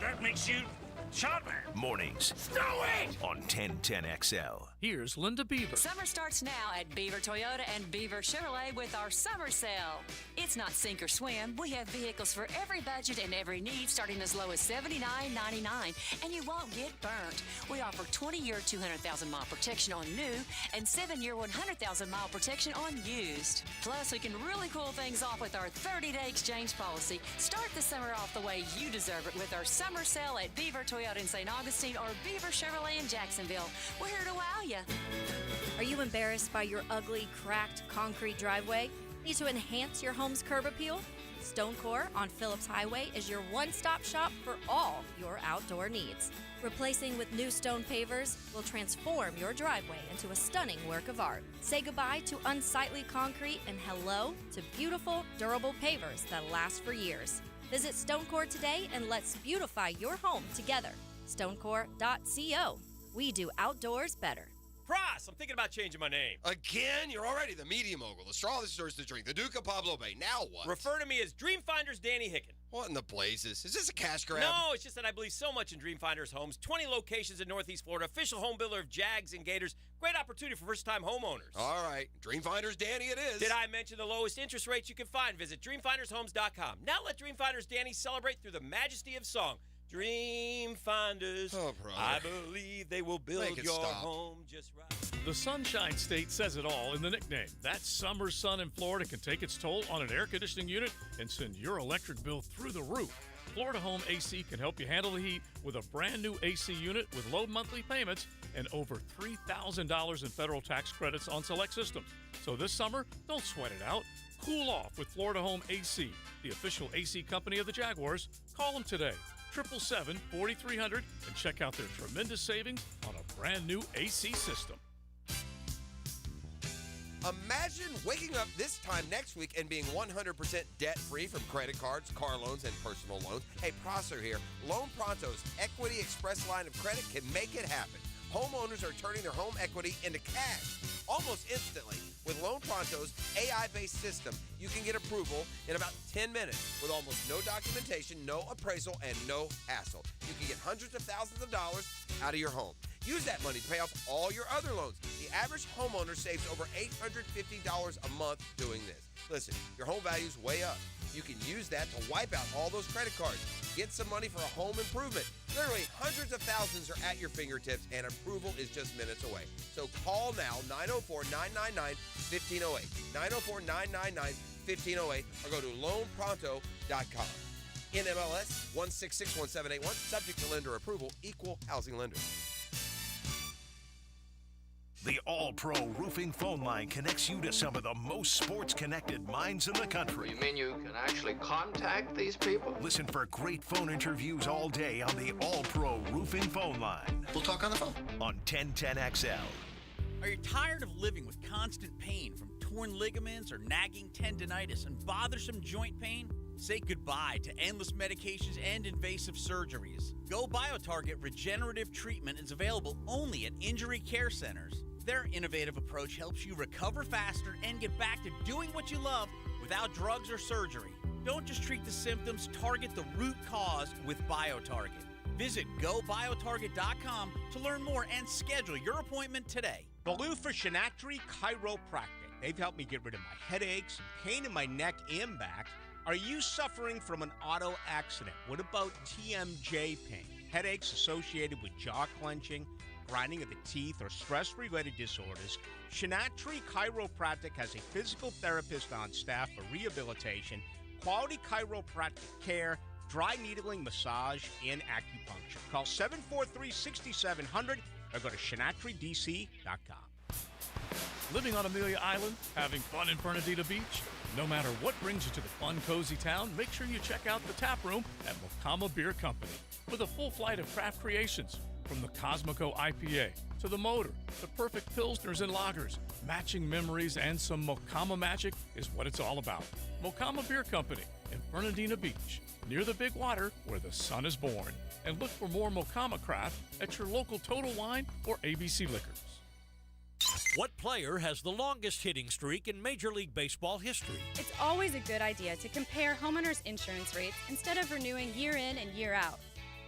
That makes you shotman. Mornings. Stow it! On 1010XL. Here's Linda Beaver. Summer starts now at Beaver Toyota and Beaver Chevrolet with our summer sale. It's not sink or swim. We have vehicles for every budget and every need, starting as low as $79.99, and you won't get burnt. We offer 20-year 200,000-mile protection on new and 7-year 100,000-mile protection on used. Plus, we can really cool things off with our 30-day exchange policy. Start the summer off the way you deserve it with our summer sale at Beaver Toyota in St. Augustine or Beaver Chevrolet in Jacksonville. We're here to wow you. Are you embarrassed by your ugly, cracked concrete driveway? Need to enhance your home's curb appeal? Stonecore on Phillips Highway is your one-stop shop for all your outdoor needs. Replacing with new stone pavers will transform your driveway into a stunning work of art. Say goodbye to unsightly concrete and hello to beautiful, durable pavers that last for years. Visit Stonecore today and let's beautify your home together. Stonecore.co. We do outdoors better. Cross, I'm thinking about changing my name. Again? You're already the media mogul, the straw that stirs the drink, the Duke of Pablo Bay. Now what? Refer to me as Dreamfinders Danny Hicken. What in the blazes? Is this a cash grab? No, it's just that I believe so much in Dreamfinders Homes. 20 locations in Northeast Florida, official home builder of Jags and Gators. Great opportunity for first-time homeowners. All right, Dreamfinders Danny it is. Did I mention the lowest interest rates you can find? Visit DreamfindersHomes.com. Now let Dreamfinders Danny celebrate through the majesty of song. Dreamfinders, I believe they will build your home just right. The Sunshine State says it all in the nickname. That summer sun in Florida can take its toll on an air conditioning unit and send your electric bill through the roof. Florida Home AC can help you handle the heat with a brand new AC unit with low monthly payments and over $3,000 in federal tax credits on select systems. So this summer, don't sweat it out. Cool off with Florida Home AC, the official AC company of the Jaguars. Call them today. 777-4300 and check out their tremendous savings on a brand new AC system. Imagine waking up this time next week and being 100% debt-free from credit cards, car loans, and personal loans. Hey, Prosser here. Loan Pronto's Equity Express line of credit can make it happen. Homeowners are turning their home equity into cash almost instantly. With Loan Pronto's AI-based system, you can get approval in about 10 minutes with almost no documentation, no appraisal, and no hassle. You can get hundreds of thousands of dollars out of your home. Use that money to pay off all your other loans. The average homeowner saves over $850 a month doing this. Listen, your home value's way up. You can use that to wipe out all those credit cards. Get some money for a home improvement. Literally hundreds of thousands are at your fingertips, and approval is just minutes away. So call now, 904-999-1508, 904-999-1508, or go to loanpronto.com. NMLS 1661781, subject to lender approval, equal housing lender. The All-Pro Roofing phone line connects you to some of the most sports-connected minds in the country. You mean you can actually contact these people? Listen for great phone interviews all day on the All-Pro Roofing phone line. We'll talk on the phone. On 1010XL. Are you tired of living with constant pain from torn ligaments or nagging tendinitis and bothersome joint pain? Say goodbye to endless medications and invasive surgeries. Go BioTarget Regenerative Treatment is available only at injury care centers. Their innovative approach helps you recover faster and get back to doing what you love without drugs or surgery. Don't just treat the symptoms, target the root cause with BioTarget. Visit GoBioTarget.com to learn more and schedule your appointment today. Baloo for Shinatri Chiropractic. They've helped me get rid of my headaches and pain in my neck and back. Are you suffering from an auto accident? What about TMJ pain? Headaches associated with jaw clenching, grinding of the teeth, or stress-related disorders? Shinatri Chiropractic has a physical therapist on staff for rehabilitation, quality chiropractic care, dry needling, massage, and acupuncture. Call 743-6700 or go to ShinatryDC.com. Living on Amelia Island, having fun in Fernandina Beach? No matter what brings you to the fun, cozy town, make sure you check out the tap room at Mocama Beer Company. With a full flight of craft creations, from the Cosmico IPA to the Motor, the perfect pilsners and lagers, matching memories and some Mocama magic is what it's all about. Mocama Beer Company in Fernandina Beach, near the big water where the sun is born. And look for more Mocama craft at your local Total Wine or ABC Liquors. What player has the longest hitting streak in Major League Baseball history? It's always a good idea to compare homeowners' insurance rates instead of renewing year in and year out.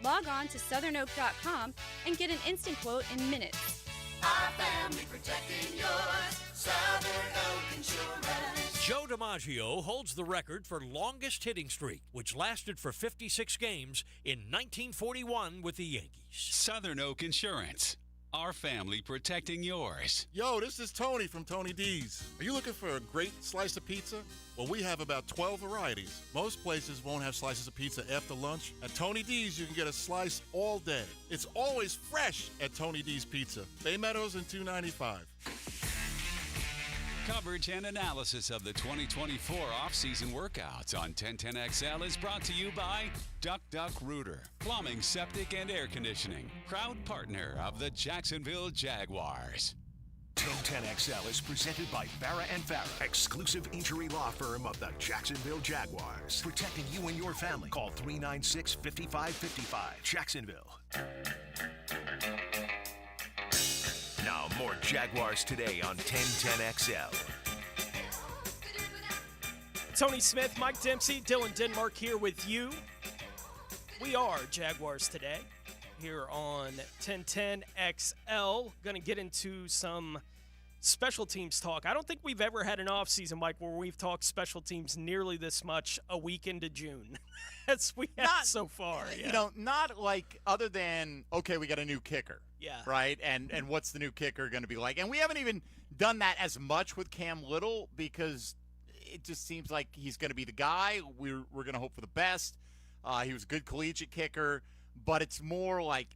Log on to southernoak.com and get an instant quote in minutes. Our family protecting yours. Southern Oak Insurance. Joe DiMaggio holds the record for longest hitting streak, which lasted for 56 games in 1941 with the Yankees. Southern Oak Insurance. Our family protecting yours. Yo, this is Tony from Tony D's. Are you looking for a great slice of pizza? Well, we have about 12 varieties. Most places won't have slices of pizza after lunch. At Tony D's, you can get a slice all day. It's always fresh at Tony D's Pizza. Bay Meadows and 295. Coverage and analysis of the 2024 off-season workouts on 1010XL is brought to you by Duck Rooter, plumbing, septic, and air conditioning. Proud partner of the Jacksonville Jaguars. 1010XL is presented by Farah & Farah, exclusive injury law firm of the Jacksonville Jaguars. Protecting you and your family. Call 396-5555. Jacksonville. Now, more Jaguars Today on 1010XL. Tony Smith, Mike Dempsey, Dylan Denmark here with you. We are Jaguars Today here on 1010XL. Going to get into some special teams talk. I don't think we've ever had an offseason, Mike, where we've talked special teams nearly this much a week into June as we have so far. Yeah. You know, not like other than, okay, we got a new kicker. Yeah. Right? And what's the new kicker going to be like? And we haven't even done that as much with Cam Little because it just seems like he's going to be the guy. We're going to hope for the best. He was a good collegiate kicker, but it's more like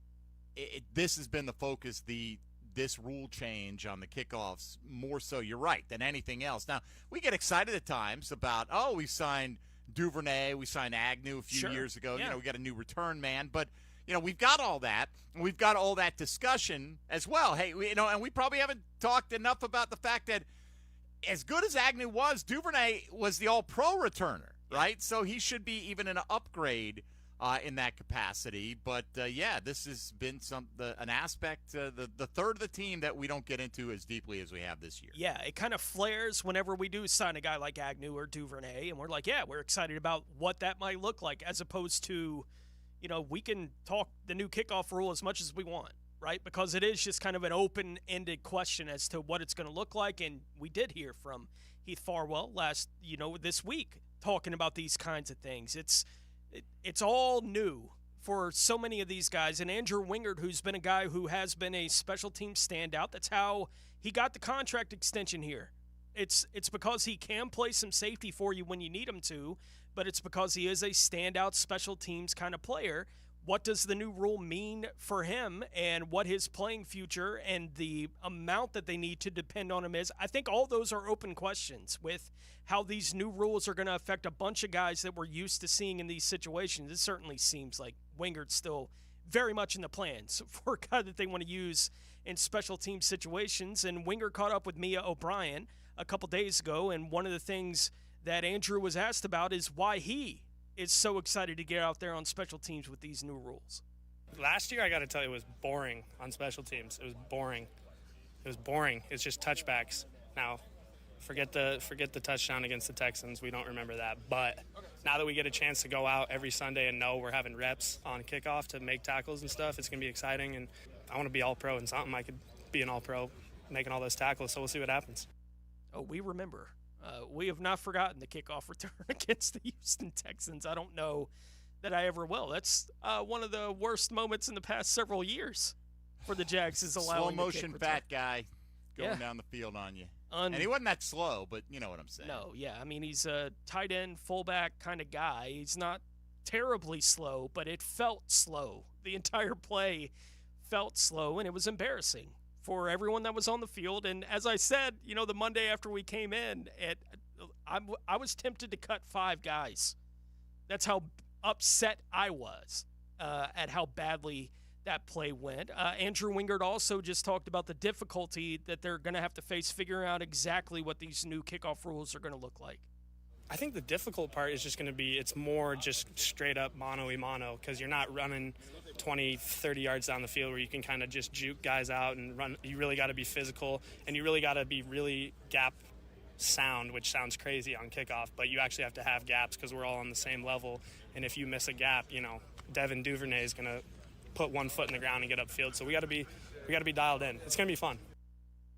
this has been the focus, this rule change on the kickoffs, more so, you're right, than anything else. Now, we get excited at times about, we signed Duvernay, we signed Agnew a few years ago. Yeah. You know, we got a new return man, but you know, we've got all that, and we've got all that discussion as well. Hey, and we probably haven't talked enough about the fact that as good as Agnew was, Duvernay was the all-pro returner, right? So he should be even an upgrade in that capacity. But, this has been an aspect, the third of the team that we don't get into as deeply as we have this year. Yeah, it kind of flares whenever we do sign a guy like Agnew or Duvernay, and we're like, we're excited about what that might look like, as opposed to, you know, we can talk the new kickoff rule as much as we want, right? Because it is just kind of an open-ended question as to what it's going to look like. And we did hear from Heath Farwell this week talking about these kinds of things. It's all new for so many of these guys. And Andrew Wingard, who's been a guy who has been a special team standout, that's how he got the contract extension here. It's because he can play some safety for you when you need him to, but it's because he is a standout special teams kind of player. What does the new rule mean for him and what his playing future and the amount that they need to depend on him is? I think all those are open questions with how these new rules are going to affect a bunch of guys that we're used to seeing in these situations. It certainly seems like Wingard's still very much in the plans for a guy that they want to use in special team situations. And Wingard caught up with Mia O'Brien a couple days ago, and one of the things that Andrew was asked about is why he is so excited to get out there on special teams with these new rules. Last year, I got to tell you, it was boring on special teams. It was boring. It's just touchbacks. Now, forget the touchdown against the Texans. We don't remember that. But now that we get a chance to go out every Sunday and know we're having reps on kickoff to make tackles and stuff, it's going to be exciting. And I want to be all-pro in something. I could be an all-pro making all those tackles, so we'll see what happens. Oh, we remember. We have not forgotten the kickoff return against the Houston Texans. I don't know that I ever will. That's one of the worst moments in the past several years for the Jags is allowing slow motion the kick fat return. guy going down the field on you. And he wasn't that slow, but you know what I'm saying. No, yeah. I mean, he's a tight end, fullback kind of guy. He's not terribly slow, but it felt slow. The entire play felt slow, and it was embarrassing for everyone that was on the field. And as I said, the Monday after we came in, I was tempted to cut 5 guys. That's how upset I was at how badly that play went. Andrew Wingard also just talked about the difficulty that they're going to have to face figuring out exactly what these new kickoff rules are going to look like. I think the difficult part is just going to be it's more just straight up mano-a-mano because you're not running 20, 30 yards down the field where you can kind of just juke guys out and run. You really got to be physical, and you really got to be really gap sound, which sounds crazy on kickoff, but you actually have to have gaps because we're all on the same level. And if you miss a gap, Devin Duvernay is going to put one foot in the ground and get upfield. So we got to be dialed in. It's going to be fun.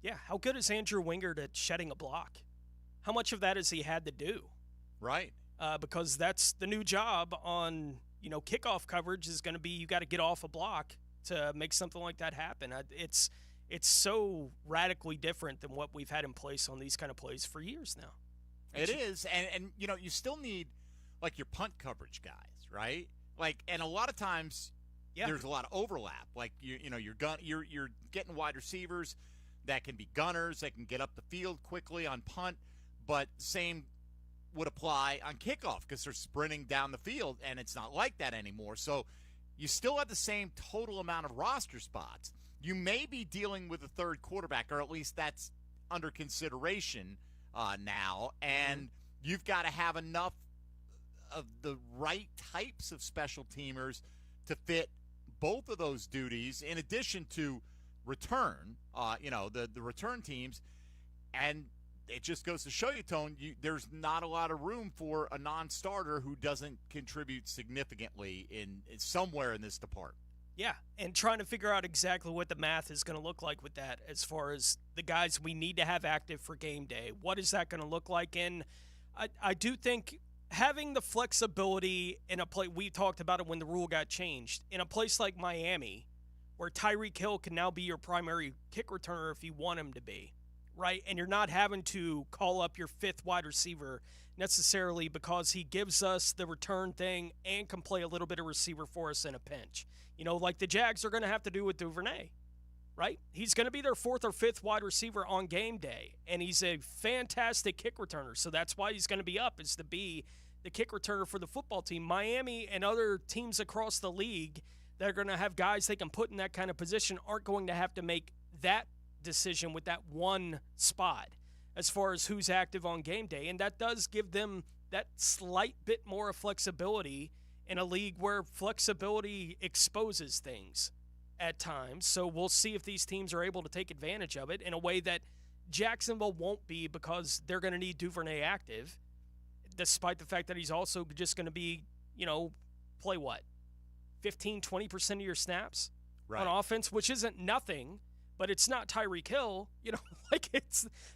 Yeah, how good is Andrew Wingard at shedding a block? How much of that has he had to do? Right. Because that's the new job on kickoff coverage is going to be you got to get off a block to make something like that happen. It's so radically different than what we've had in place on these kind of plays for years now. It is, and you still need like your punt coverage guys, right? Like, and a lot of times. Yeah. There's a lot of overlap. Like you're getting wide receivers that can be gunners, that can get up the field quickly on punt, but same would apply on kickoff because they're sprinting down the field, and it's not like that anymore. So you still have the same total amount of roster spots. You may be dealing with a third quarterback, or at least that's under consideration now, and you've got to have enough of the right types of special teamers to fit both of those duties in addition to return, the return teams. And it just goes to show you, Tone, there's not a lot of room for a non-starter who doesn't contribute significantly in somewhere in this department. Yeah, and trying to figure out exactly what the math is going to look like with that as far as the guys we need to have active for game day. What is that going to look like? And I do think having the flexibility in a place, we talked about it when the rule got changed, in a place like Miami where Tyreek Hill can now be your primary kick returner if you want him to be, right? And you're not having to call up your 5th wide receiver necessarily because he gives us the return thing and can play a little bit of receiver for us in a pinch. Like the Jags are going to have to do with Duvernay, right? He's going to be their 4th or 5th wide receiver on game day, and he's a fantastic kick returner. So that's why he's going to be up, is to be the kick returner for the football team. Miami and other teams across the league that are going to have guys they can put in that kind of position aren't going to have to make that decision with that one spot as far as who's active on game day. And that does give them that slight bit more of flexibility in a league where flexibility exposes things at times. So we'll see if these teams are able to take advantage of it in a way that Jacksonville won't be, because they're going to need Duvernay active, despite the fact that he's also just going to be, play what? 15, 20% of your snaps on offense, which isn't nothing, but it's not Tyreek Hill.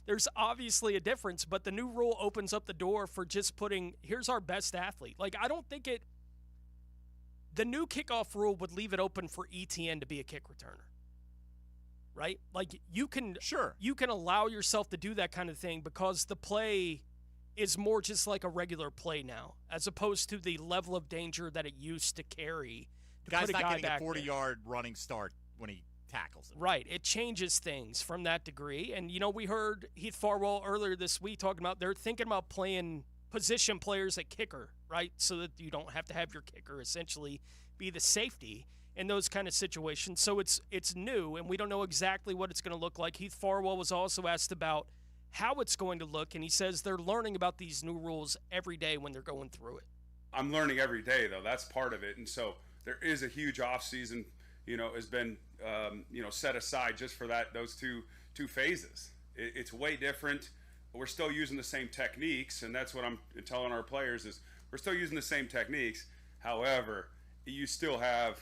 There's obviously a difference, but the new rule opens up the door for just putting, here's our best athlete. I don't think the new kickoff rule would leave it open for ETN to be a kick returner, right? You can allow yourself to do that kind of thing because the play is more just like a regular play now, as opposed to the level of danger that it used to carry. Guy's not getting a 40-yard running start when he tackles it. Right. It changes things from that degree. And, we heard Heath Farwell earlier this week talking about they're thinking about playing position players at kicker, right, so that you don't have to have your kicker essentially be the safety in those kind of situations. So it's new, and we don't know exactly what it's going to look like. Heath Farwell was also asked about how it's going to look, and he says they're learning about these new rules every day when they're going through it. I'm learning every day, though. That's part of it. And so there is a huge off season, has been, set aside just for those two phases. It's way different. We're still using the same techniques, and that's what I'm telling our players is we're still using the same techniques. However, you still have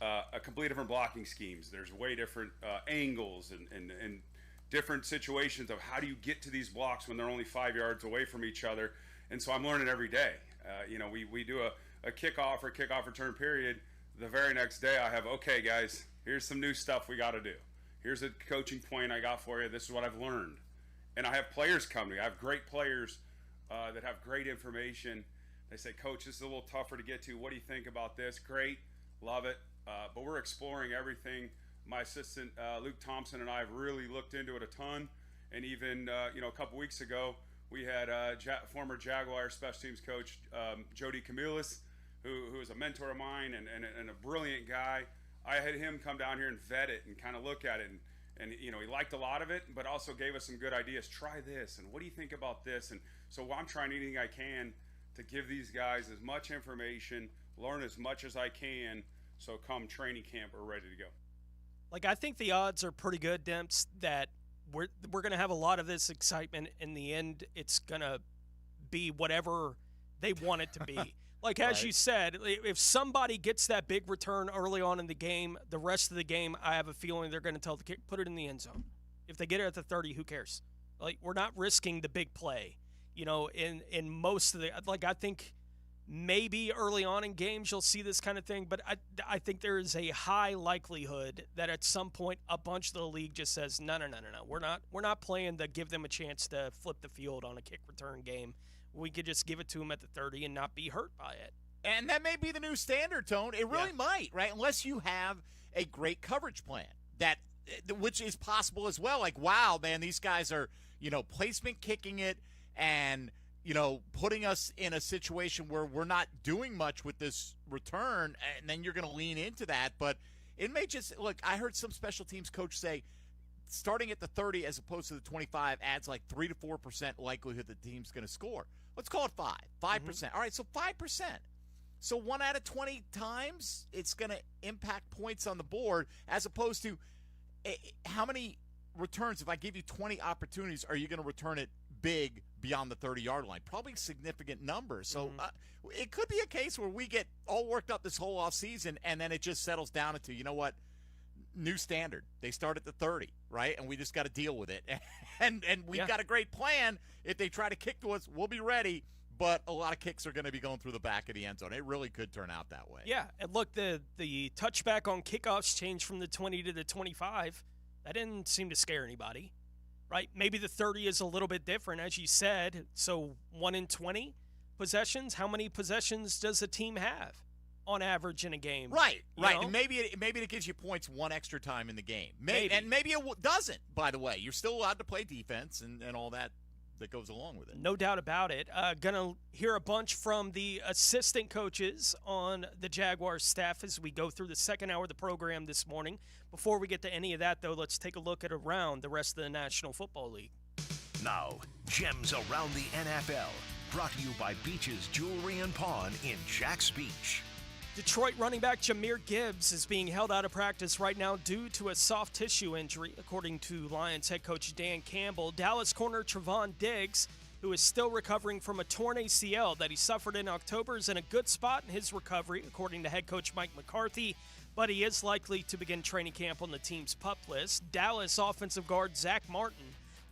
a completely different blocking schemes. There's way different angles and different situations of how do you get to these blocks when they're only 5 yards away from each other. And so I'm learning every day. We do a kickoff or kickoff return period. The very next day I have, okay, guys, here's some new stuff we got to do. Here's a coaching point I got for you. This is what I've learned. And I have players come to me. I have great players that have great information. They say, Coach, this is a little tougher to get to. What do you think about this? Great. Love it. But we're exploring everything. My assistant, Luke Thompson, and I have really looked into it a ton. And even, a couple weeks ago, we had former Jaguar special teams coach Jody Camillus, who is a mentor of mine and a brilliant guy. I had him come down here and vet it and kind of look at it. And he liked a lot of it, but also gave us some good ideas. Try this, and what do you think about this? And so I'm trying anything I can to give these guys as much information, learn as much as I can, so come training camp, we're ready to go. Like, I think the odds are pretty good, Demps, that we're going to have a lot of this excitement. In the end, it's going to be whatever they want it to be. Like, as you said, if somebody gets that big return early on in the game, the rest of the game, I have a feeling they're going to tell the kick, put it in the end zone. If they get it at the 30, who cares? Like, we're not risking the big play. In most of the – like, I think maybe early on in games you'll see this kind of thing, but I think there is a high likelihood that at some point a bunch of the league just says, no. We're not playing to give them a chance to flip the field on a kick return game. We could just give it to them at the 30 and not be hurt by it. And that may be the new standard, Tone. It really might, right? Unless you have a great coverage plan, which is possible as well. Like, wow, man, these guys are, placement kicking it and, putting us in a situation where we're not doing much with this return, and then you're going to lean into that. But it may just – look, I heard some special teams coach say – starting at the 30 as opposed to the 25 adds like 3 to 4% likelihood that the team's going to score. Let's call it 5%. All right, so 5%. So 1 out of 20 times it's going to impact points on the board, as opposed to how many returns, if I give you 20 opportunities, are you going to return it big beyond the 30-yard line? Probably significant numbers. So it could be a case where we get all worked up this whole offseason and then it just settles down into, you know what? New standard. They start at the 30, right? And we just got to deal with it. And we've got a great plan. If they try to kick to us, we'll be ready. But a lot of kicks are going to be going through the back of the end zone. It really could turn out that way. Yeah, and look, the touchback on kickoffs changed from the 20 to the 25. That didn't seem to scare anybody, right? Maybe the 30 is a little bit different, as you said. So 1 in 20 possessions. How many possessions does a team have on average in a game? Right. And maybe it gives you points one extra time in the game. Maybe. And maybe it doesn't, by the way. You're still allowed to play defense and all that goes along with it. No doubt about it. Gonna hear a bunch from the assistant coaches on the Jaguars staff as we go through the second hour of the program this morning. Before we get to any of that, though, let's take a look at around the rest of the National Football League. Now, Gems Around the NFL, brought to you by Beach's Jewelry and Pawn in Jax Beach. Detroit running back Jahmyr Gibbs is being held out of practice right now due to a soft tissue injury, according to Lions head coach Dan Campbell. Dallas corner Trevon Diggs, who is still recovering from a torn ACL that he suffered in October, is in a good spot in his recovery, according to head coach Mike McCarthy, but he is likely to begin training camp on the team's PUP list. Dallas offensive guard Zach Martin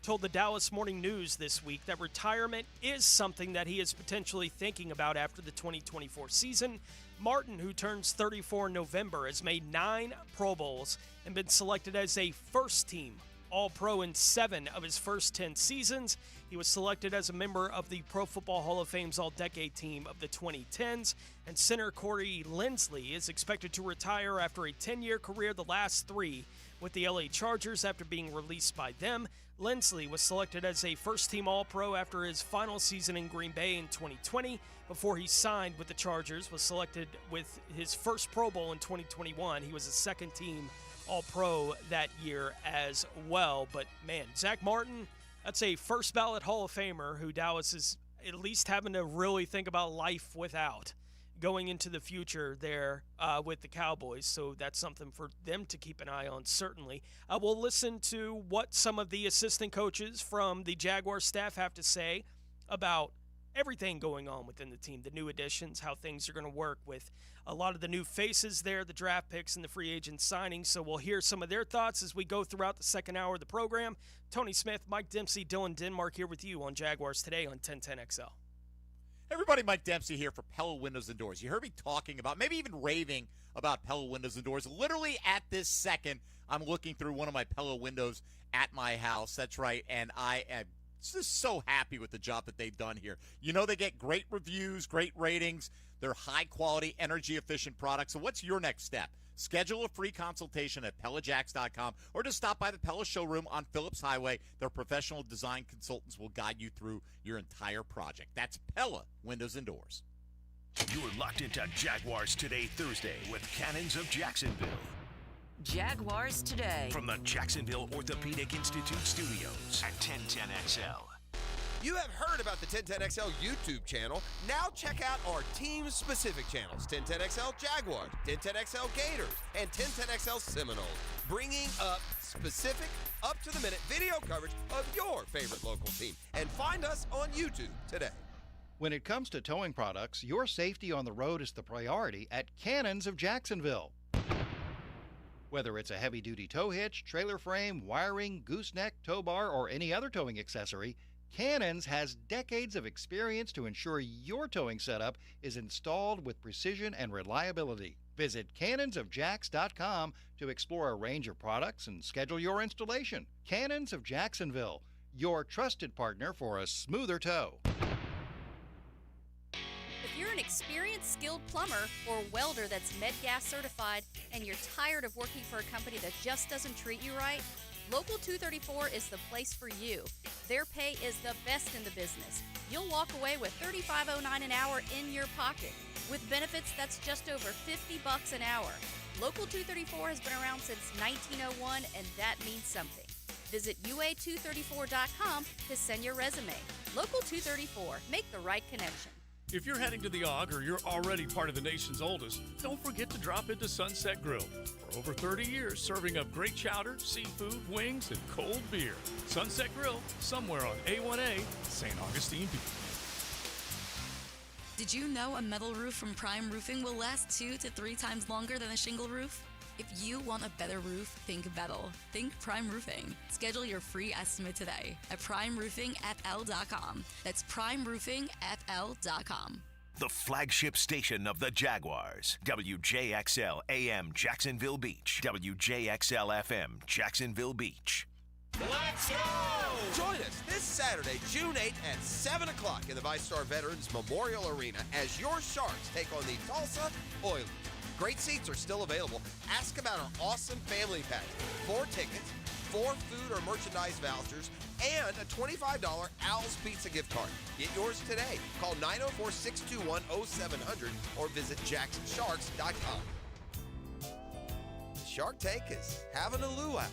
told the Dallas Morning News this week that retirement is something that he is potentially thinking about after the 2024 season. Martin, who turns 34 in November, has made 9 Pro Bowls and been selected as a first-team All-Pro in 7 of his first 10 seasons. He was selected as a member of the Pro Football Hall of Fame's All-Decade team of the 2010s. And center Corey Linsley is expected to retire after a 10-year career, the last 3 with the LA Chargers after being released by them. Linsley was selected as a first-team All-Pro after his final season in Green Bay in 2020. Before he signed with the Chargers, was selected with his first Pro Bowl in 2021. He was a second-team All-Pro that year as well. But, man, Zach Martin, that's a first-ballot Hall of Famer who Dallas is at least having to really think about life without going into the future there with the Cowboys. So that's something for them to keep an eye on, certainly. We'll listen to what some of the assistant coaches from the Jaguars staff have to say about everything going on within the team, the new additions, how things are going to work with a lot of the new faces there, the draft picks and the free agent signings. So we'll hear some of their thoughts as we go throughout the second hour of the program. Tony Smith, Mike Dempsey, Dylan Denmark here with you on Jaguars Today on 1010XL. Everybody, Mike Dempsey here for Pella Windows and Doors. You heard me talking about, maybe even raving about Pella Windows and Doors. Literally at this second, I'm looking through one of my Pella windows at my house. That's right, and I am just so happy with the job that they've done here. You know, they get great reviews, great ratings. They're high-quality, energy-efficient products. So what's your next step? Schedule a free consultation at PellaJacks.com or just stop by the Pella showroom on Phillips Highway. Their professional design consultants will guide you through your entire project. That's Pella Windows and Doors. You're locked into Jaguars Today Thursday with Cannons of Jacksonville. Jaguars Today. From the Jacksonville Orthopedic Institute studios at 1010XL. You have heard about the 1010XL YouTube channel. Now check out our team-specific channels, 1010XL Jaguars, 1010XL Gators, and 1010XL Seminoles, bringing up specific, up-to-the-minute video coverage of your favorite local team. And find us on YouTube today. When it comes to towing products, your safety on the road is the priority at Cannons of Jacksonville. Whether it's a heavy-duty tow hitch, trailer frame, wiring, gooseneck, tow bar, or any other towing accessory, Cannons has decades of experience to ensure your towing setup is installed with precision and reliability. Visit cannonsofjacks.com to explore a range of products and schedule your installation. Cannons of Jacksonville, your trusted partner for a smoother tow. If you're an experienced, skilled plumber or welder that's MedGas certified and you're tired of working for a company that just doesn't treat you right, Local 234 is the place for you. Their pay is the best in the business. You'll walk away with $35.09 an hour in your pocket. With benefits, that's just over $50 an hour. Local 234 has been around since 1901, and that means something. Visit UA234.com to send your resume. Local 234. Make the right connection. If you're heading to the Og or you're already part of the nation's oldest, don't forget to drop into Sunset Grill. For over 30 years, serving up great chowder, seafood, wings, and cold beer. Sunset Grill, somewhere on A1A, St. Augustine Beach. Did you know a metal roof from Prime Roofing will last 2 to 3 times longer than a shingle roof? If you want a better roof, think metal. Think Prime Roofing. Schedule your free estimate today at primeroofingfl.com. That's primeroofingfl.com. The flagship station of the Jaguars. WJXL AM Jacksonville Beach. WJXL FM Jacksonville Beach. Let's go! Join us this Saturday, June 8th at 7 o'clock in the VyStar Veterans Memorial Arena as your Sharks take on the Tulsa Oilers. Great seats are still available. Ask about our awesome family package. 4 tickets, 4 food or merchandise vouchers, and a $25 Al's Pizza gift card. Get yours today. Call 904-621-0700 or visit jacksonsharks.com. Shark Tank is having a luau,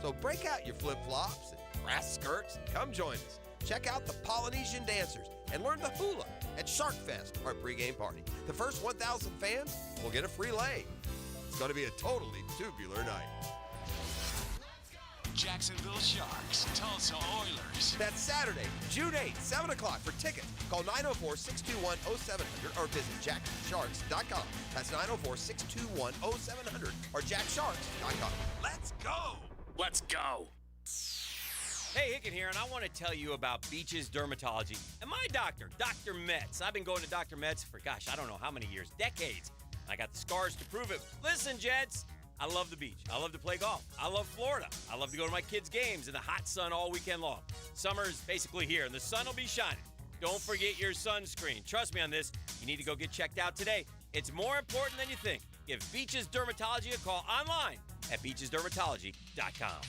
so break out your flip-flops and grass skirts and come join us. Check out the Polynesian dancers and learn the hula at Shark Fest, our pregame party. The first 1,000 fans will get a free lei. It's going to be a totally tubular night. Jacksonville Sharks, Tulsa Oilers. That's Saturday, June 8th, 7 o'clock. For tickets, call 904-621-0700 or visit jacksonsharks.com. That's 904-621-0700 or jacksharks.com. Let's go! Let's go! Hey, Hicken here, and I want to tell you about Beach's Dermatology. And my doctor, Dr. Metz. I've been going to Dr. Metz for, I don't know how many years, decades. I got the scars to prove it. Listen, Jets, I love the beach. I love to play golf. I love Florida. I love to go to my kids' games in the hot sun all weekend long. Summer's basically here, and the sun will be shining. Don't forget your sunscreen. Trust me on this. You need to go get checked out today. It's more important than you think. Give Beach's Dermatology a call online at beachesdermatology.com.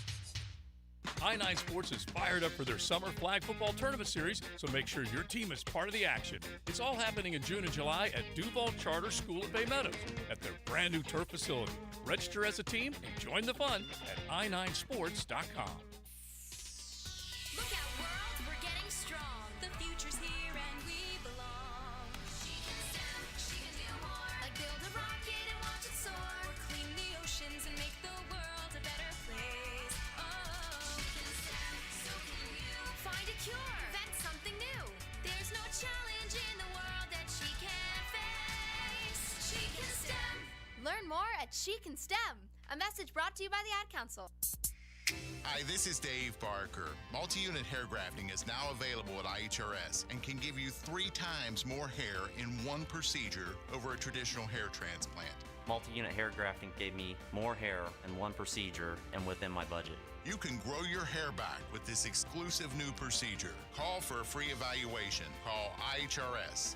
I-9 Sports is fired up for their summer flag football tournament series, so make sure your team is part of the action. It's all happening in June and July at Duval Charter School at Bay Meadows at their brand new turf facility. Register as a team and join the fun at i9sports.com. Look out, world, we're getting strong. The future's here and we belong. She can stand, she can do more. Like build a rocket and watch it soar. Or clean the oceans and make the world a better place. Find a cure, invent something new. There's no challenge in the world that she can't face. She can STEM. Learn more at She Can STEM. A message brought to you by the Ad Council. Hi, this is Dave Barker. Multi-unit hair grafting is now available at IHRS and can give you 3 times more hair in one procedure over a traditional hair transplant. Multi-unit hair grafting gave me more hair in one procedure and within my budget. You can grow your hair back with this exclusive new procedure. Call for a free evaluation. Call IHRS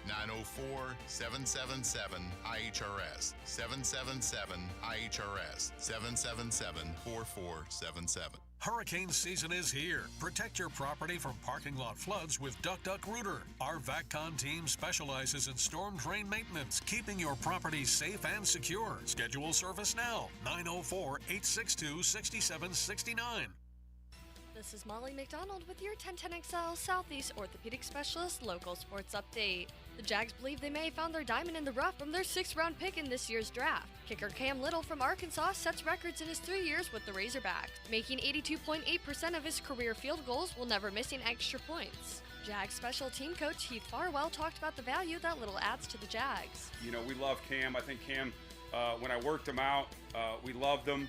904-777-IHRS 777-IHRS 777-4477. Hurricane season is here. Protect your property from parking lot floods with Duck Duck Rooter. Our VACCON team specializes in storm drain maintenance, keeping your property safe and secure. Schedule service now. 904-862-6769. This is Molly McDonald with your 1010XL Southeast Orthopedic Specialist Local Sports Update. The Jags believe they may have found their diamond in the rough from their 6th-round pick in this year's draft. Kicker Cam Little from Arkansas sets records in his 3 years with the Razorbacks, making 82.8% of his career field goals while never missing extra points. Jags special team coach Heath Farwell talked about the value that Little adds to the Jags. You know, we love Cam. I think Cam, when I worked him out, we loved him,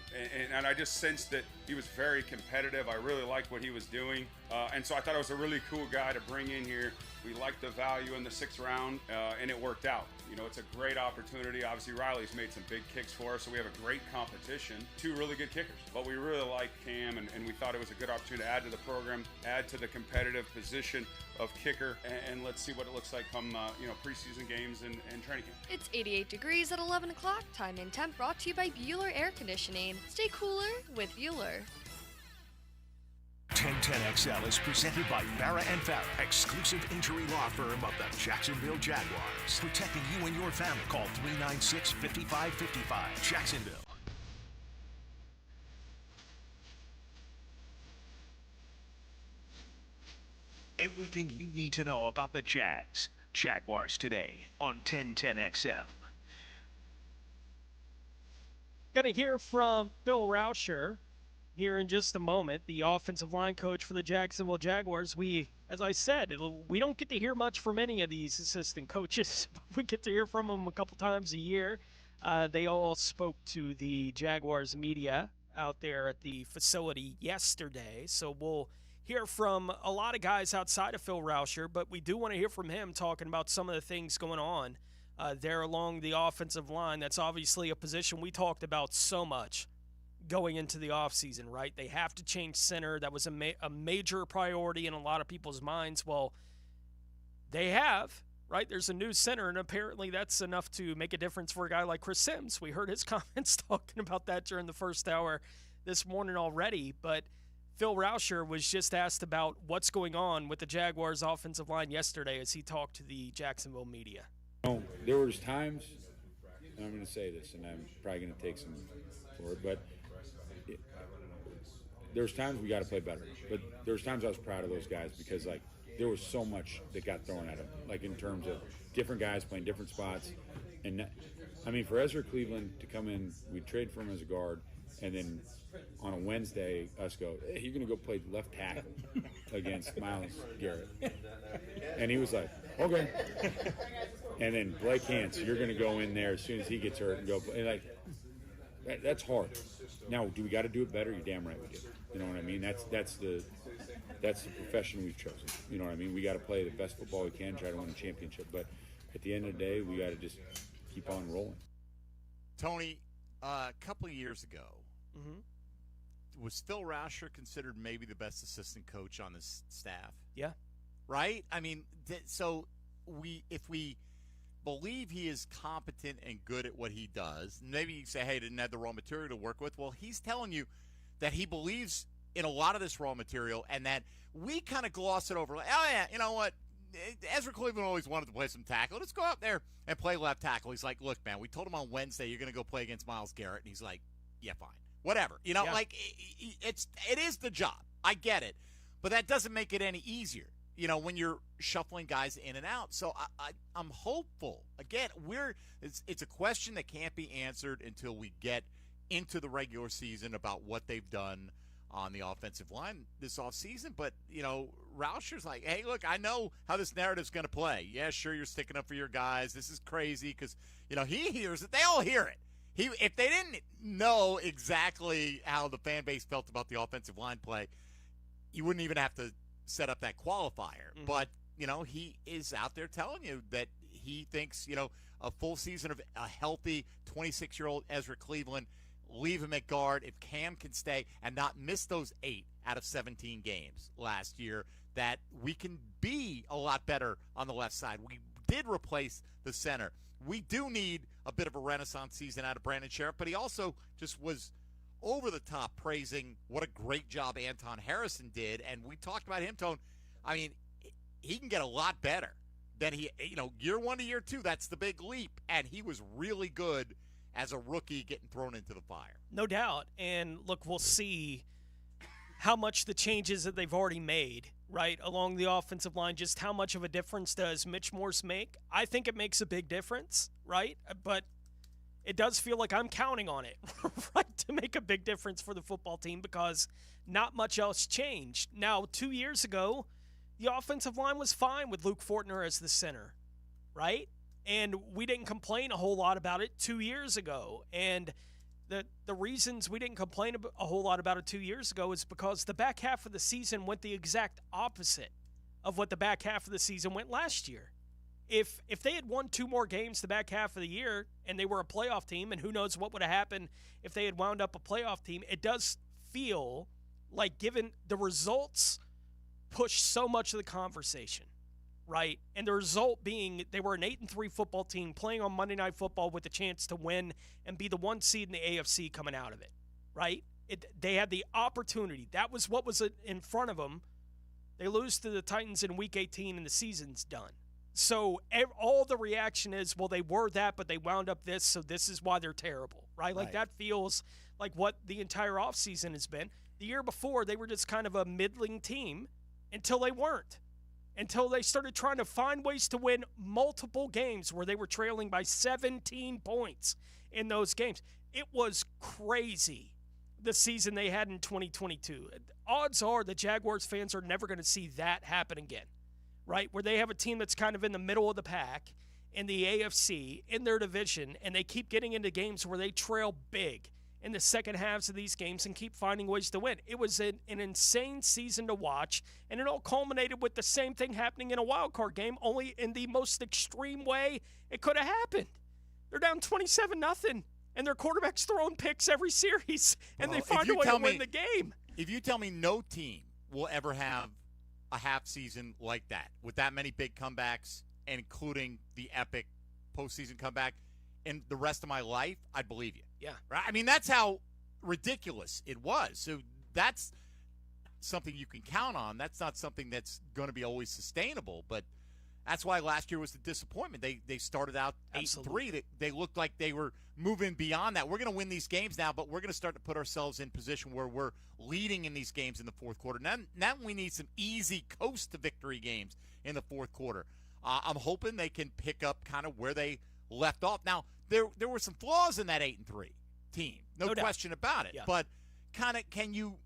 and I just sensed that he was very competitive. I really liked what he was doing, and so I thought it was a really cool guy to bring in here. We liked the value in the 6th round, and it worked out. You know, it's a great opportunity. Obviously, Riley's made some big kicks for us, so we have a great competition. 2 really good kickers. But we really like Cam, and we thought it was a good opportunity to add to the program, add to the competitive position of kicker, and let's see what it looks like come, preseason games and training camp. It's 88 degrees at 11 o'clock. Time and temp brought to you by Bueller Air Conditioning. Stay cooler with Bueller. 1010XL is presented by Farah & Farah, exclusive injury law firm of the Jacksonville Jaguars. Protecting you and your family. Call 396-5555. Jacksonville. Everything you need to know about the Jags. Jaguars Today on 1010XL. Going to hear from Phil Rauscher here in just a moment, the offensive line coach for the Jacksonville Jaguars. As I said, we don't get to hear much from any of these assistant coaches. We get to hear from them a couple times a year. They all spoke to the Jaguars media out there at the facility yesterday, so we'll hear from a lot of guys outside of Phil Rauscher, but we do want to hear from him talking about some of the things going on there along the offensive line. That's obviously a position we talked about so much going into the offseason, right? They have to change center. That was a major priority in a lot of people's minds. Well, they have, right? There's a new center, and apparently that's enough to make a difference for a guy like Chris Sims. We heard his comments talking about that during the first hour this morning already, but Phil Rauscher was just asked about what's going on with the Jaguars offensive line yesterday as he talked to the Jacksonville media. There was times, and I'm going to say this, and I'm probably going to take some for it, but there's times we got to play better. But there's times I was proud of those guys because, there was so much that got thrown at them, in terms of different guys playing different spots. And, for Ezra Cleveland to come in, we trade for him as a guard, and then on a Wednesday, us go, hey, you're going to go play left tackle against Myles Garrett. And he was like, okay. And then Blake Hance, you're going to go in there as soon as he gets hurt and go play. That's hard. Now, do we got to do it better? You're damn right we do. You know what I mean? That's the profession we've chosen. You know what I mean? We got to play the best football we can, try to win a championship. But at the end of the day, we got to just keep on rolling. Tony, a couple of years ago, was Phil Rauscher considered maybe the best assistant coach on this staff? Yeah. Right? If we believe he is competent and good at what he does, maybe you say, hey, didn't have the raw material to work with. Well, he's telling you that he believes in a lot of this raw material and that we kind of gloss it over. Oh, yeah, you know what? Ezra Cleveland always wanted to play some tackle. Let's go out there and play left tackle. He's like, look, man, we told him on Wednesday you're going to go play against Myles Garrett. And he's like, yeah, fine. Whatever. It is the job. I get it. But that doesn't make it any easier, when you're shuffling guys in and out. So I'm hopeful. Again, it's a question that can't be answered until we get into the regular season about what they've done on the offensive line this offseason. But, Rauscher's like, hey, look, I know how this narrative's going to play. Yeah, sure, you're sticking up for your guys. This is crazy because, he hears it. They all hear it. If they didn't know exactly how the fan base felt about the offensive line play, you wouldn't even have to set up that qualifier. But, he is out there telling you that he thinks, a full season of a healthy 26-year-old Ezra Cleveland, leave him at guard, if Cam can stay and not miss those 8 out of 17 games last year, that we can be a lot better on the left side. We did replace the center. We do need a bit of a renaissance season out of Brandon Sheriff, but he also just was over the top praising what a great job Anton Harrison did. And we talked about him, Tone. I mean, he can get a lot better than he, year 1 to year 2, that's the big leap. And he was really good as a rookie getting thrown into the fire. No doubt. And look, we'll see how much the changes that they've already made, right, along the offensive line, just how much of a difference does Mitch Morse make? I think it makes a big difference, right? But it does feel like I'm counting on it, right, to make a big difference for the football team because not much else changed. Now, 2 years ago, the offensive line was fine with Luke Fortner as the center, right? And we didn't complain a whole lot about it 2 years ago. And the reasons we didn't complain a whole lot about it 2 years ago is because the back half of the season went the exact opposite of what the back half of the season went last year. If they had won 2 more games the back half of the year and they were a playoff team, and who knows what would have happened if they had wound up a playoff team, it does feel like, given the results, pushed so much of the conversation, right? And the result being they were an 8-3 football team playing on Monday Night Football with a chance to win and be the 1 seed in the AFC coming out of it, right? They had the opportunity. That was what was in front of them. They lose to the Titans in Week 18 and the season's done. So all the reaction is, well, they were that, but they wound up this, so this is why they're terrible, right? Like that feels like what the entire offseason has been. The year before, they were just kind of a middling team until they weren't. Until they started trying to find ways to win multiple games where they were trailing by 17 points in those games. It was crazy, the season they had in 2022. Odds are the Jaguars fans are never going to see that happen again, right? Where they have a team that's kind of in the middle of the pack in the AFC, in their division, and they keep getting into games where they trail big in the second halves of these games and keep finding ways to win. It was an insane season to watch, and it all culminated with the same thing happening in a wild card game, only in the most extreme way it could have happened. They're down 27-0, and their quarterback's throwing picks every series, and they find a way to win the game. If you tell me no team will ever have a half season like that, with that many big comebacks, including the epic postseason comeback, in the rest of my life, I'd believe you. Yeah. Right? I mean, that's how ridiculous it was. So that's something you can count on. That's not something that's going to be always sustainable, but that's why last year was the disappointment. They started out 8-3. They looked like they were moving beyond that. We're going to win these games now, but we're going to start to put ourselves in position where we're leading in these games in the fourth quarter. Now we need some easy coast-to-victory games in the fourth quarter. I'm hoping they can pick up kind of where they left off. Now, there were some flaws in that 8-3 team, no question about it. Yeah. But kind of, can you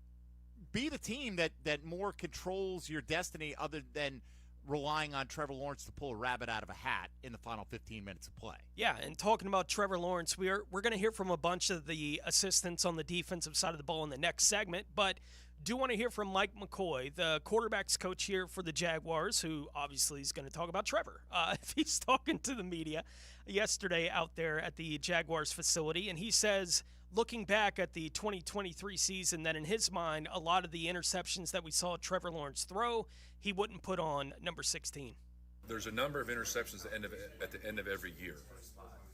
be the team that more controls your destiny other than relying on Trevor Lawrence to pull a rabbit out of a hat in the final 15 minutes of play? Yeah, and talking about Trevor Lawrence, we're going to hear from a bunch of the assistants on the defensive side of the ball in the next segment, but do want to hear from Mike McCoy, the quarterbacks coach here for the Jaguars, who obviously is going to talk about Trevor if he's talking to the media yesterday out there at the Jaguars facility. And he says, looking back at the 2023 season, that in his mind, a lot of the interceptions that we saw Trevor Lawrence throw, he wouldn't put on number 16. There's a number of interceptions at the end of every year.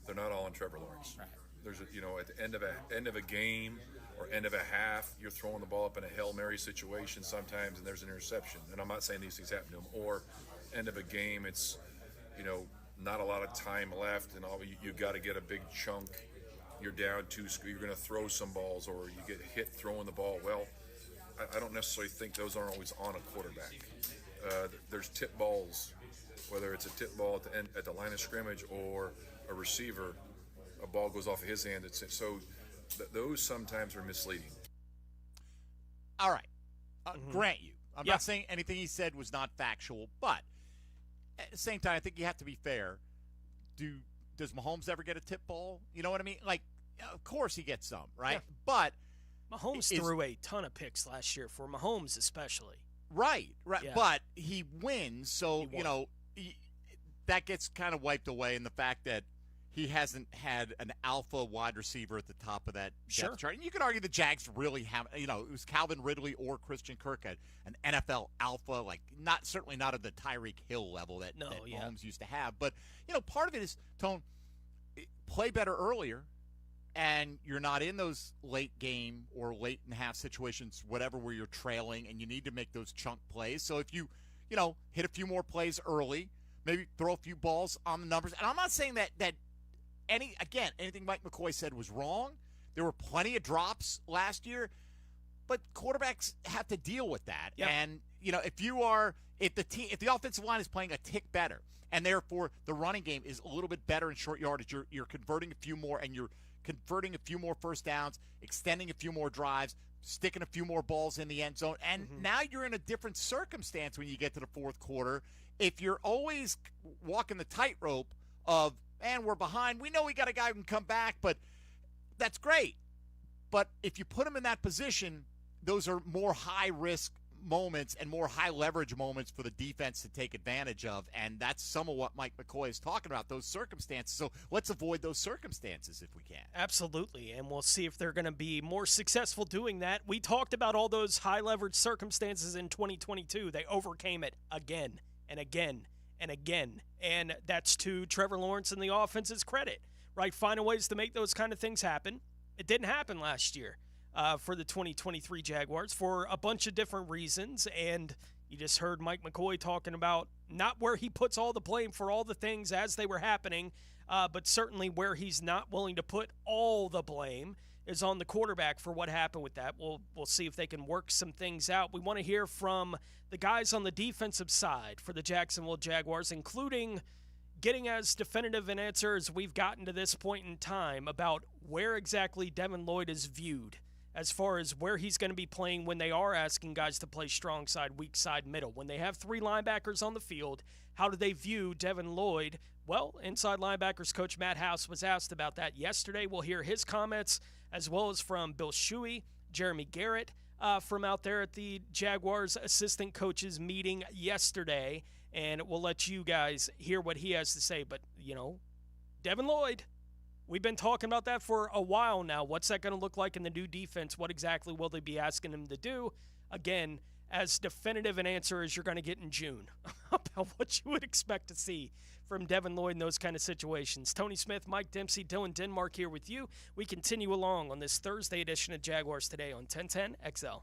They're not all on Trevor Lawrence. There's at the end of a game or end of a half, you're throwing the ball up in a Hail Mary situation sometimes, and there's an interception. And I'm not saying these things happen to him. Or end of a game, it's not a lot of time left, and you got to get a big chunk. You're down 2, you're going to throw some balls, or you get hit throwing the ball. Well, I don't necessarily think those aren't always on a quarterback. There's tip balls, whether it's a tip ball at the line of scrimmage or a receiver, a ball goes off of his hand. Those sometimes are misleading. All right. Grant you. I'm not saying anything he said was not factual, but at the same time, I think you have to be fair. Does Mahomes ever get a tip ball? You know what I mean? Like, of course he gets some, right? Yeah. But Mahomes threw a ton of picks last year, for Mahomes especially. Right. Yeah. But he wins, so, that gets kind of wiped away in the fact that he hasn't had an alpha wide receiver at the top of that Sure. depth chart. And you could argue the Jags really have, it was Calvin Ridley or Christian Kirk, an NFL alpha, certainly not at the Tyreek Hill level that Mahomes used to have. But, part of it is, Tone, play better earlier, and you're not in those late game or late and half situations, whatever, where you're trailing and you need to make those chunk plays. So if you, hit a few more plays early, maybe throw a few balls on the numbers. And I'm not saying that anything Mike McCoy said was wrong. There were plenty of drops last year, but quarterbacks have to deal with that. Yep. And, if the offensive line is playing a tick better, and therefore the running game is a little bit better in short yardage, you're converting a few more, and you're converting a few more first downs, extending a few more drives, sticking a few more balls in the end zone. And now you're in a different circumstance when you get to the fourth quarter. If you're always walking the tightrope of, man, we're behind, we know we got a guy who can come back, but that's great. But if you put him in that position, those are more high-risk moments and more high-leverage moments for the defense to take advantage of, and that's some of what Mike McCoy is talking about, those circumstances. So let's avoid those circumstances if we can. Absolutely, and we'll see if they're going to be more successful doing that. We talked about all those high-leverage circumstances in 2022. They overcame it again and again and again, and that's to Trevor Lawrence and the offense's credit, right? Finding ways to make those kind of things happen. It didn't happen last year. For the 2023 Jaguars for a bunch of different reasons. And you just heard Mike McCoy talking about not where he puts all the blame for all the things as they were happening, but certainly where he's not willing to put all the blame is on the quarterback for what happened with that. We'll see if they can work some things out. We want to hear from the guys on the defensive side for the Jacksonville Jaguars, including getting as definitive an answer as we've gotten to this point in time about where exactly Devin Lloyd is viewed as far as where he's going to be playing when they are asking guys to play strong side, weak side, middle. When they have three linebackers on the field, how do they view Devin Lloyd? Well, inside linebackers coach Matt House was asked about that yesterday. We'll hear his comments as well as from Bill Shuey, Jeremy Garrett from out there at the Jaguars assistant coaches meeting yesterday. And we'll let you guys hear what he has to say. But, Devin Lloyd, we've been talking about that for a while now. What's that going to look like in the new defense? What exactly will they be asking him to do? Again, as definitive an answer as you're going to get in June about what you would expect to see from Devin Lloyd in those kind of situations. Tony Smith, Mike Dempsey, Dylan Denmark here with you. We continue along on this Thursday edition of Jaguars Today on 1010 XL.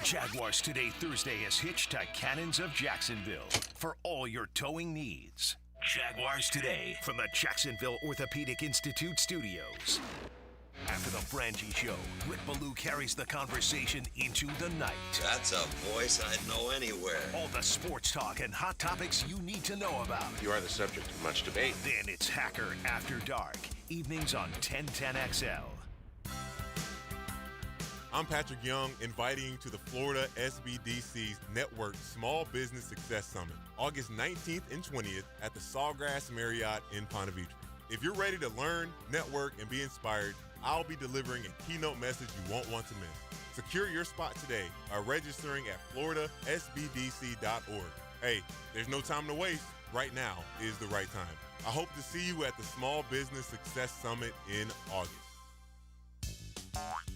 Jaguars Today Thursday is hitched to Cannons of Jacksonville for all your towing needs. Jaguars Today from the Jacksonville Orthopedic Institute studios. After the Frangie Show, Rick Ballou carries the conversation into the night. That's a voice I'd know anywhere. All the sports talk and hot topics you need to know about. You are the subject of much debate. Then it's Hacker After Dark, evenings on 1010XL. I'm Patrick Young, inviting you to the Florida SBDC's Network Small Business Success Summit, August 19th and 20th at the Sawgrass Marriott in Ponte Vedra. If you're ready to learn, network, and be inspired, I'll be delivering a keynote message you won't want to miss. Secure your spot today by registering at floridasbdc.org. Hey, there's no time to waste. Right now is the right time. I hope to see you at the Small Business Success Summit in August.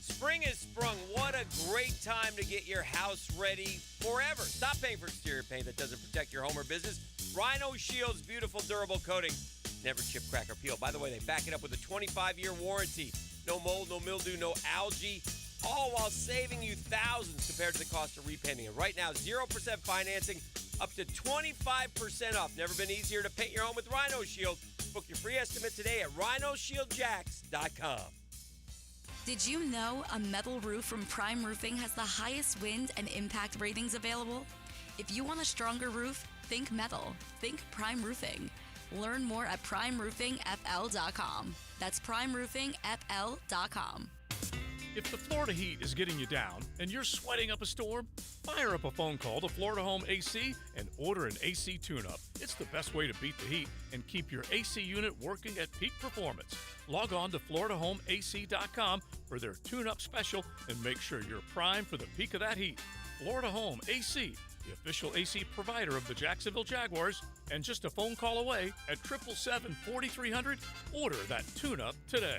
Spring has sprung. What a great time to get your house ready forever. Stop paying for exterior paint that doesn't protect your home or business. Rhino Shield's beautiful durable coating never chip, crack, or peel. By the way, they back it up with a 25-year warranty. No mold, no mildew, no algae, all while saving you thousands compared to the cost of repainting it. Right now, 0% financing, up to 25% off. Never been easier to paint your home with Rhino Shield. Book your free estimate today at rhinoshieldjacks.com. Did you know a metal roof from Prime Roofing has the highest wind and impact ratings available? If you want a stronger roof, think metal. Think Prime Roofing. Learn more at primeroofingfl.com. That's primeroofingfl.com. If the Florida heat is getting you down and you're sweating up a storm, fire up a phone call to Florida Home AC and order an AC tune-up. It's the best way to beat the heat and keep your AC unit working at peak performance. Log on to floridahomeac.com for their tune-up special and make sure you're primed for the peak of that heat. Florida Home AC. the official AC provider of the Jacksonville Jaguars, and just a phone call away at 777-4300. Order that tune-up today.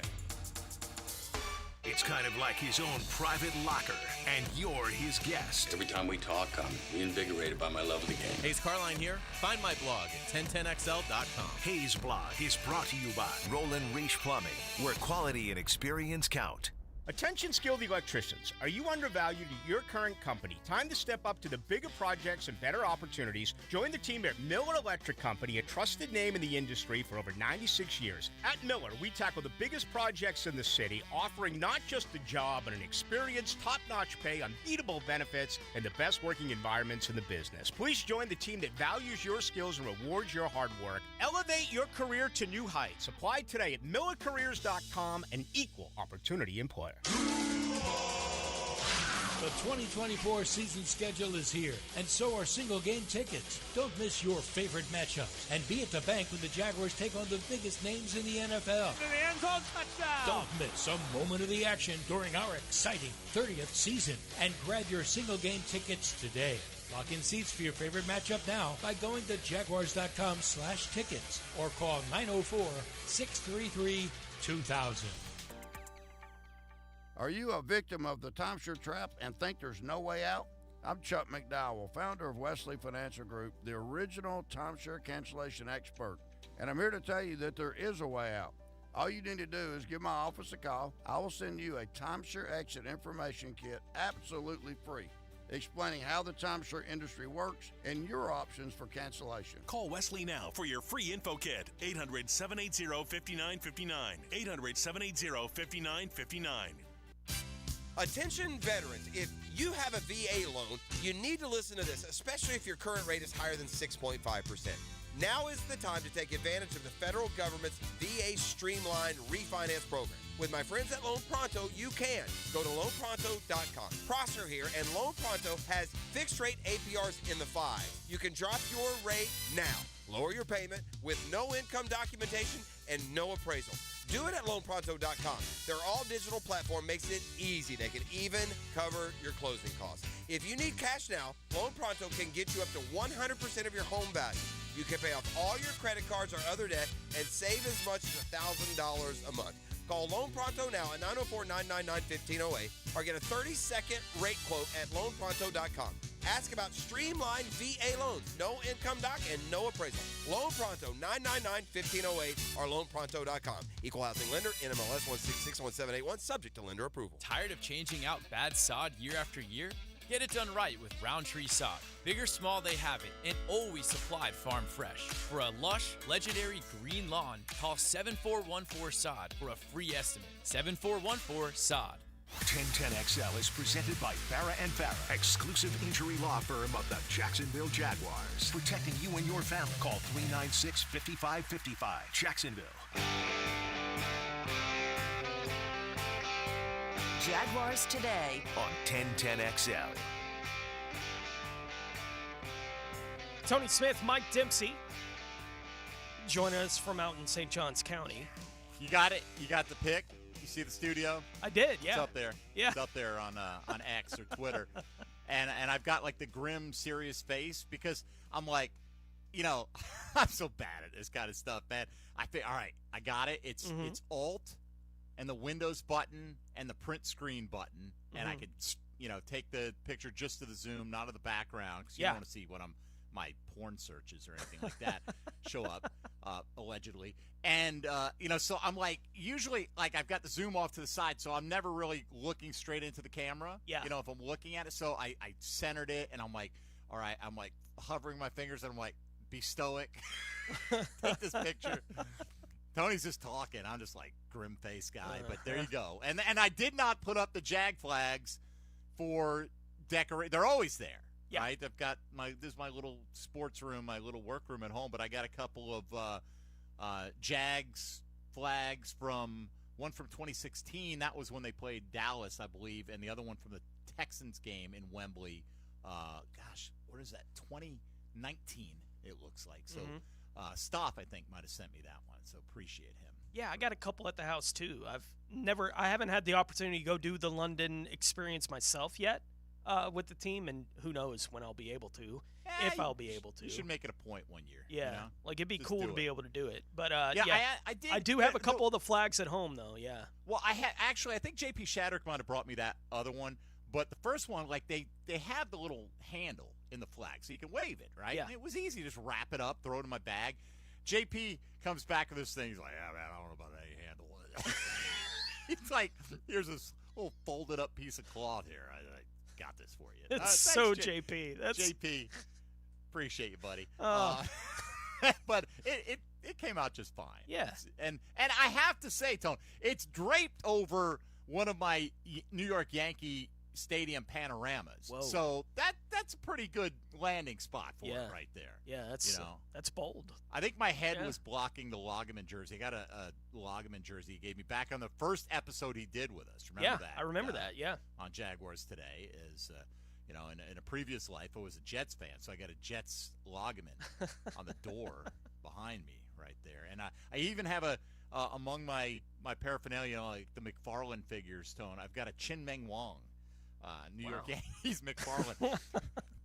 It's kind of like his own private locker, and you're his guest. Every time we talk, I'm reinvigorated by my love of the game. Hayes Carline here. Find my blog at 1010XL.com. Hayes Blog is brought to you by Roland Reach Plumbing, where quality and experience count. Attention skilled electricians. Are you undervalued at your current company? Time to step up to the bigger projects and better opportunities. Join the team at Miller Electric Company, a trusted name in the industry for over 96 years. At Miller, we tackle the biggest projects in the city, offering not just a job, but an experience, top-notch pay, unbeatable benefits, and the best working environments in the business. Please join the team that values your skills and rewards your hard work. Elevate your career to new heights. Apply today at millercareers.com, an equal opportunity employer. The 2024 season schedule is here, and so are single-game tickets. Don't miss your favorite matchups, and be at the bank when the Jaguars take on the biggest names in the NFL. To the end zone, touchdown! Don't miss a moment of the action during our exciting 30th season, and grab your single-game tickets today. Lock in seats for your favorite matchup now by going to jaguars.com/tickets or call 904-633-2000. Are you a victim of the timeshare trap and think there's no way out? I'm Chuck McDowell, founder of Wesley Financial Group, the original timeshare cancellation expert, and I'm here to tell you that there is a way out. All you need to do is give my office a call. I will send you a timeshare exit information kit absolutely free, explaining how the timeshare industry works and your options for cancellation. Call Wesley now for your free info kit. 800-780-5959. 800-780-5959. Attention veterans, if you have a VA loan, you need to listen to this, especially if your current rate is higher than 6.5%. Now is the time to take advantage of the federal government's VA Streamlined Refinance Program. With my friends at Loan Pronto, you can. Go to loanpronto.com. Prosser here, and Loan Pronto has fixed rate APRs in the 5s. You can drop your rate now. Lower your payment with no income documentation and no appraisal. Do it at loanpronto.com. Their all-digital platform makes it easy. They can even cover your closing costs. If you need cash now, Loan Pronto can get you up to 100% of your home value. You can pay off all your credit cards or other debt and save as much as $1,000 a month. Call Loan Pronto now at 904-999-1508 or get a 30-second rate quote at loanpronto.com. Ask about streamlined VA loans, no income doc, and no appraisal. Loan Pronto, 999-1508 or loanpronto.com. Equal housing lender, NMLS 1661781, subject to lender approval. Tired of changing out bad sod year after year? Get it done right with Roundtree Sod. Big or small, they have it, and always supplied farm fresh. For a lush, legendary green lawn, call 7414-SOD for a free estimate. 7414-SOD. 1010XL is presented by Farah & Farah, exclusive injury law firm of the Jacksonville Jaguars. Protecting you and your family. Call 396-5555. Jacksonville. Jaguars Today on 1010XL. Tony Smith, Mike Dempsey, join us from out in St. Johns County. You got it? You got the pic? You see the studio? I did, yeah. It's up there. Yeah. It's up there on X or Twitter. and I've got like the grim, serious face because I'm like, you know, I'm so bad at this kind of stuff, man. I think, all right, I got it. It's Alt and the Windows button and the print screen button, and I could, you know, take the picture just to the zoom, not of the background, because you don't want to see what my porn searches or anything like that show up, allegedly. And, you know, so I'm like, usually, like, I've got the zoom off to the side, so I'm never really looking straight into the camera, you know, if I'm looking at it. So I centered it, and I'm like, all right, I'm like hovering my fingers, and I'm like, be stoic, take this picture. Tony's just talking. I'm just like grim face guy, but there you go. And I did not put up the Jag flags for decorate. They're always there, right? I've got this is my little sports room, my little workroom at home, but I got a couple of Jags flags one from 2016. That was when they played Dallas, I believe, and the other one from the Texans game in Wembley. Gosh, what is that? 2019. It looks like so. Stoff, I think, might have sent me that one, so appreciate him. Yeah, I got a couple at the house too. I haven't had the opportunity to go do the London experience myself yet, with the team, and who knows when I'll be able to, if I'll be able to. You should make it a point one year. Yeah, you know? like it'd be Just cool do to it. be able to do it. But I do have a couple of the flags at home though. Yeah. Well, I think JP Shadrick might have brought me that other one, but the first one, like they have the little handle in the flag, so you can wave it, right? Yeah. And it was easy, just wrap it up, throw it in my bag. JP comes back with this thing. He's like, "Yeah, man, I don't know about any handle." He's like, "Here's this little folded up piece of cloth here. I got this for you." It's so JP. That's JP. Appreciate you, buddy. Oh. But it came out just fine. Yeah. And I have to say, Tone, it's draped over one of my New York Yankee Stadium panoramas. Whoa. So that's a pretty good landing spot for it right there. Yeah, that's bold. I think my head was blocking the Loggeman jersey. I got a Loggeman jersey he gave me back on the first episode he did with us. Remember that? I remember that, yeah. On Jaguars Today is, in a previous life, I was a Jets fan, so I got a Jets Loggeman on the door behind me right there. And I even have among my paraphernalia, like the McFarlane figures, Tone, I've got a Chin Meng Wong. New York Yankees McFarlane,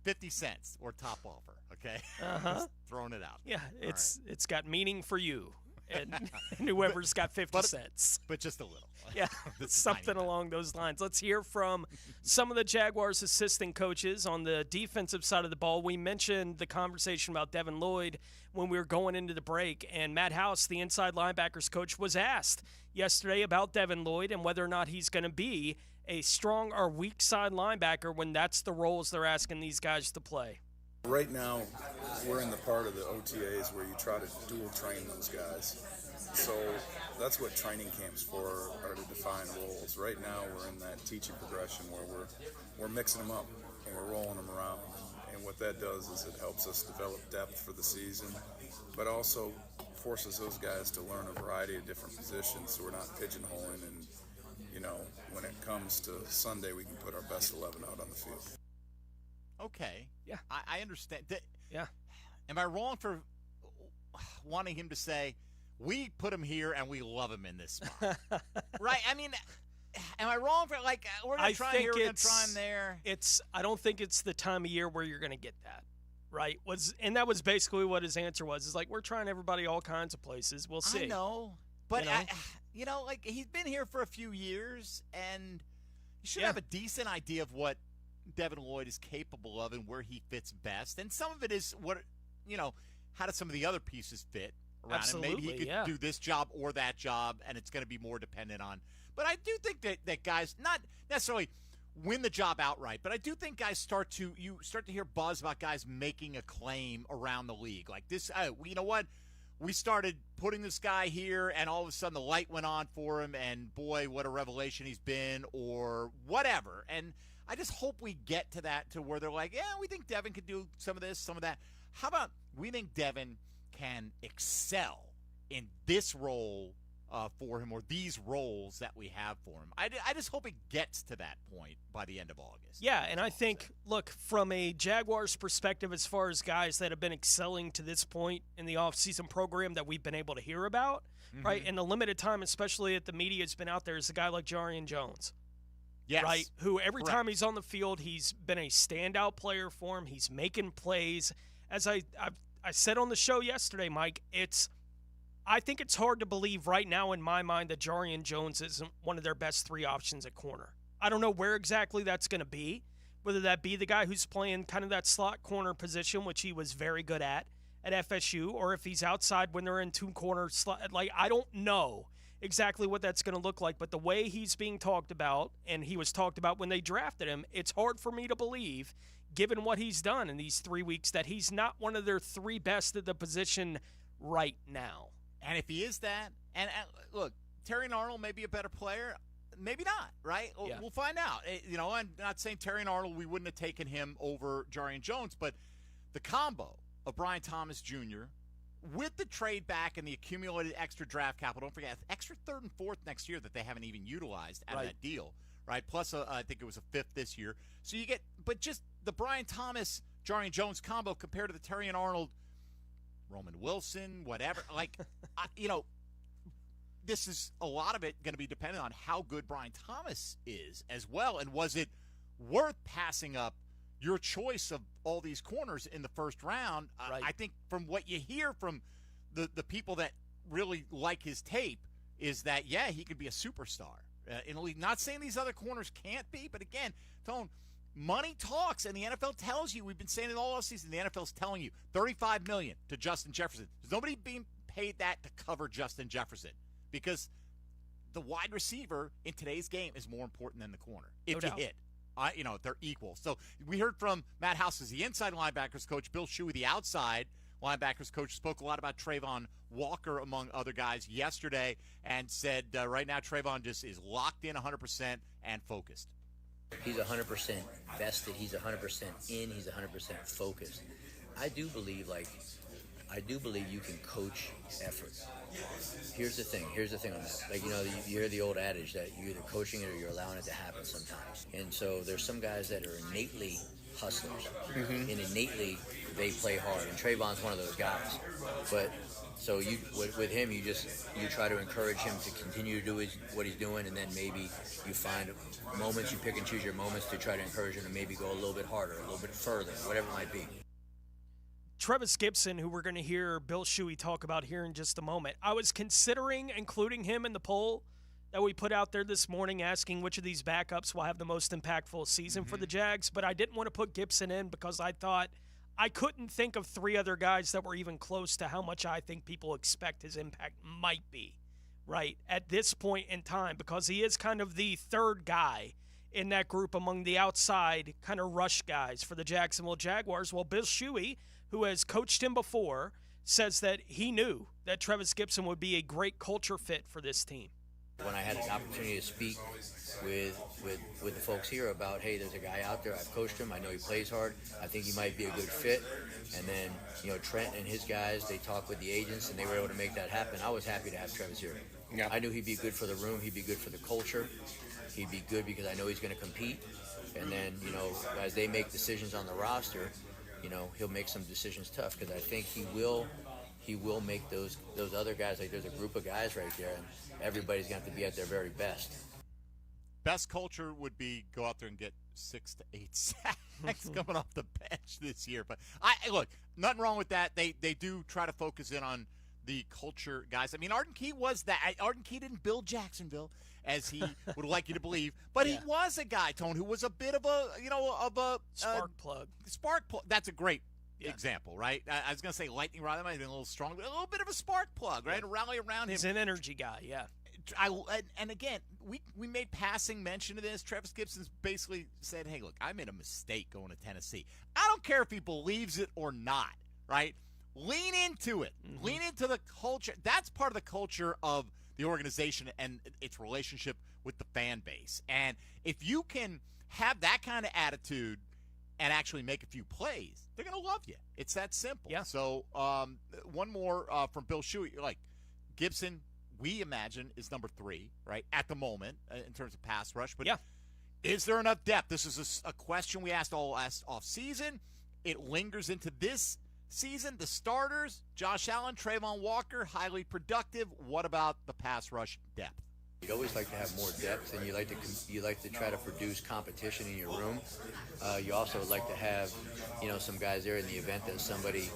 50 cents or top offer. Okay, just throwing it out. Yeah, it's got meaning for you and whoever's got 50 cents, but just a little. Yeah, something along those lines. Let's hear from some of the Jaguars' assistant coaches on the defensive side of the ball. We mentioned the conversation about Devin Lloyd when we were going into the break, and Matt House, the inside linebackers coach, was asked yesterday about Devin Lloyd and whether or not he's going to be a strong or weak side linebacker when that's the roles they're asking these guys to play. Right now, we're in the part of the OTAs where you try to dual train those guys. So that's what training camps for, are to define roles. Right now, we're in that teaching progression where we're mixing them up and we're rolling them around. And what that does is it helps us develop depth for the season, but also forces those guys to learn a variety of different positions so we're not pigeonholing, and when it comes to Sunday, we can put our best 11 out on the field. Okay. Yeah. I understand. Yeah. Am I wrong for wanting him to say, we put him here and we love him in this spot? Right? I mean, am I wrong for, we're going to try here, we're going to try him there? I don't think it's the time of year where you're going to get that, right? And that was basically what his answer was. Is like, we're trying everybody all kinds of places. We'll see. I know. But, he's been here for a few years, and you should have a decent idea of what Devin Lloyd is capable of and where he fits best. And some of it is how do some of the other pieces fit around him? Maybe he could do this job or that job, and it's going to be more dependent on. But I do think that guys, not necessarily win the job outright, but I do think guys start to hear buzz about guys making a claim around the league. Like this, you know what? We started putting this guy here, and all of a sudden the light went on for him, and boy, what a revelation he's been, or whatever. And I just hope we get to that, to where they're like, yeah, we think Devin can do some of this, some of that. How about we think Devin can excel in this role for him, or these roles that we have for him? I just hope it gets to that point by the end of August. Yeah, and I think, look, from a Jaguars perspective, as far as guys that have been excelling to this point in the offseason program that we've been able to hear about, right, in the limited time, especially that the media's been out there, is a guy like Jarian Jones. Yes. Right, who every time he's on the field, he's been a standout player for him. He's making plays. As I said on the show yesterday, Mike, I think it's hard to believe right now in my mind that Jarian Jones isn't one of their best three options at corner. I don't know where exactly that's going to be, whether that be the guy who's playing kind of that slot corner position, which he was very good at FSU, or if he's outside when they're in two-corner slot. I don't know exactly what that's going to look like, but the way he's being talked about, and he was talked about when they drafted him, it's hard for me to believe, given what he's done in these 3 weeks, that he's not one of their three best at the position right now. And if he is that, and look, Terry Arnold may be a better player, maybe not, right? Yeah. We'll find out. I'm not saying Terry Arnold, we wouldn't have taken him over Jarian Jones, but the combo of Brian Thomas Jr. with the trade back and the accumulated extra draft capital, don't forget, extra third and fourth next year that they haven't even utilized out of that deal, right? Plus, I think it was a fifth this year. So you get, but just the Brian Thomas, Jarian Jones combo compared to the Terry and Arnold, Roman Wilson, whatever, this is a lot of it going to be dependent on how good Brian Thomas is as well. And was it worth passing up your choice of all these corners in the first round. Right. I think from what you hear from the people that really like his tape is that, yeah, he could be a superstar in the league. Not saying these other corners can't be, but again, Tone, money talks, and the NFL tells you, we've been saying it all offseason, the NFL's telling you, $35 million to Justin Jefferson. There's nobody being paid that to cover Justin Jefferson because the wide receiver in today's game is more important than the corner. If you hit. They're equal. So we heard from Matt House as the inside linebackers coach, Bill Shuey, the outside linebackers coach, spoke a lot about Trayvon Walker, among other guys, yesterday, and said right now Trayvon just is locked in 100% and focused. He's 100% vested. He's 100% in. He's 100% focused. I do believe you can coach effort. Here's the thing on that. Like, you hear the old adage that you're either coaching it or you're allowing it to happen sometimes. And so there's some guys that are innately hustlers. And innately they play hard. And Trayvon's one of those guys. But so with him, you try to encourage him to continue to do what he's doing, and then maybe you find moments, you pick and choose your moments to try to encourage him to maybe go a little bit harder, a little bit further, whatever it might be. Travis Gibson, who we're going to hear Bill Shuey talk about here in just a moment. I was considering including him in the poll that we put out there this morning, asking which of these backups will have the most impactful season for the Jags, but I didn't want to put Gibson in because I thought I couldn't think of three other guys that were even close to how much I think people expect his impact might be, right, at this point in time, because he is kind of the third guy in that group among the outside kind of rush guys for the Jacksonville Jaguars. Well, Bill Shuey, who has coached him before, says that he knew that Travis Gibson would be a great culture fit for this team. When I had an opportunity to speak with the folks here about, hey, there's a guy out there, I've coached him, I know he plays hard, I think he might be a good fit. And then, Trent and his guys, they talked with the agents and they were able to make that happen. I was happy to have Travis here. Yeah. I knew he'd be good for the room, he'd be good for the culture, he'd be good because I know he's going to compete. And then, as they make decisions on the roster, he'll make some decisions tough because I think he will make those other guys, like there's a group of guys right there, and everybody's going to have to be at their very best. Best culture would be go out there and get 6 to 8 sacks coming off the bench this year. But look, nothing wrong with that. They do try to focus in on the culture guys. I mean, Arden Key was that. Arden Key didn't build Jacksonville, as he would like you to believe, but he was a guy, Tone, who was a bit of a spark plug. Spark plug. That's a great example, right? I was going to say lightning rod. That might have been a little strong, but a little bit of a spark plug, right? A rally around him. He's an energy guy, yeah. And again, we made passing mention of this. Travis Gibson's basically said, hey, look, I made a mistake going to Tennessee. I don't care if he believes it or not, right? Lean into it. Lean into the culture. That's part of the culture of the organization and its relationship with the fan base. And if you can have that kind of attitude and actually make a few plays, they're going to love you. It's that simple. Yeah. So one more from Bill Shuey. Like, Gibson, we imagine, is number 3, right, at the moment in terms of pass rush. But is there enough depth? This is a question we asked all last offseason. It lingers into this season. The starters, Josh Allen, Trayvon Walker, highly productive. What about the pass rush depth? You'd always like to have more depth, and you like to try to produce competition in your room. You also would like to have, some guys there in the event that somebody,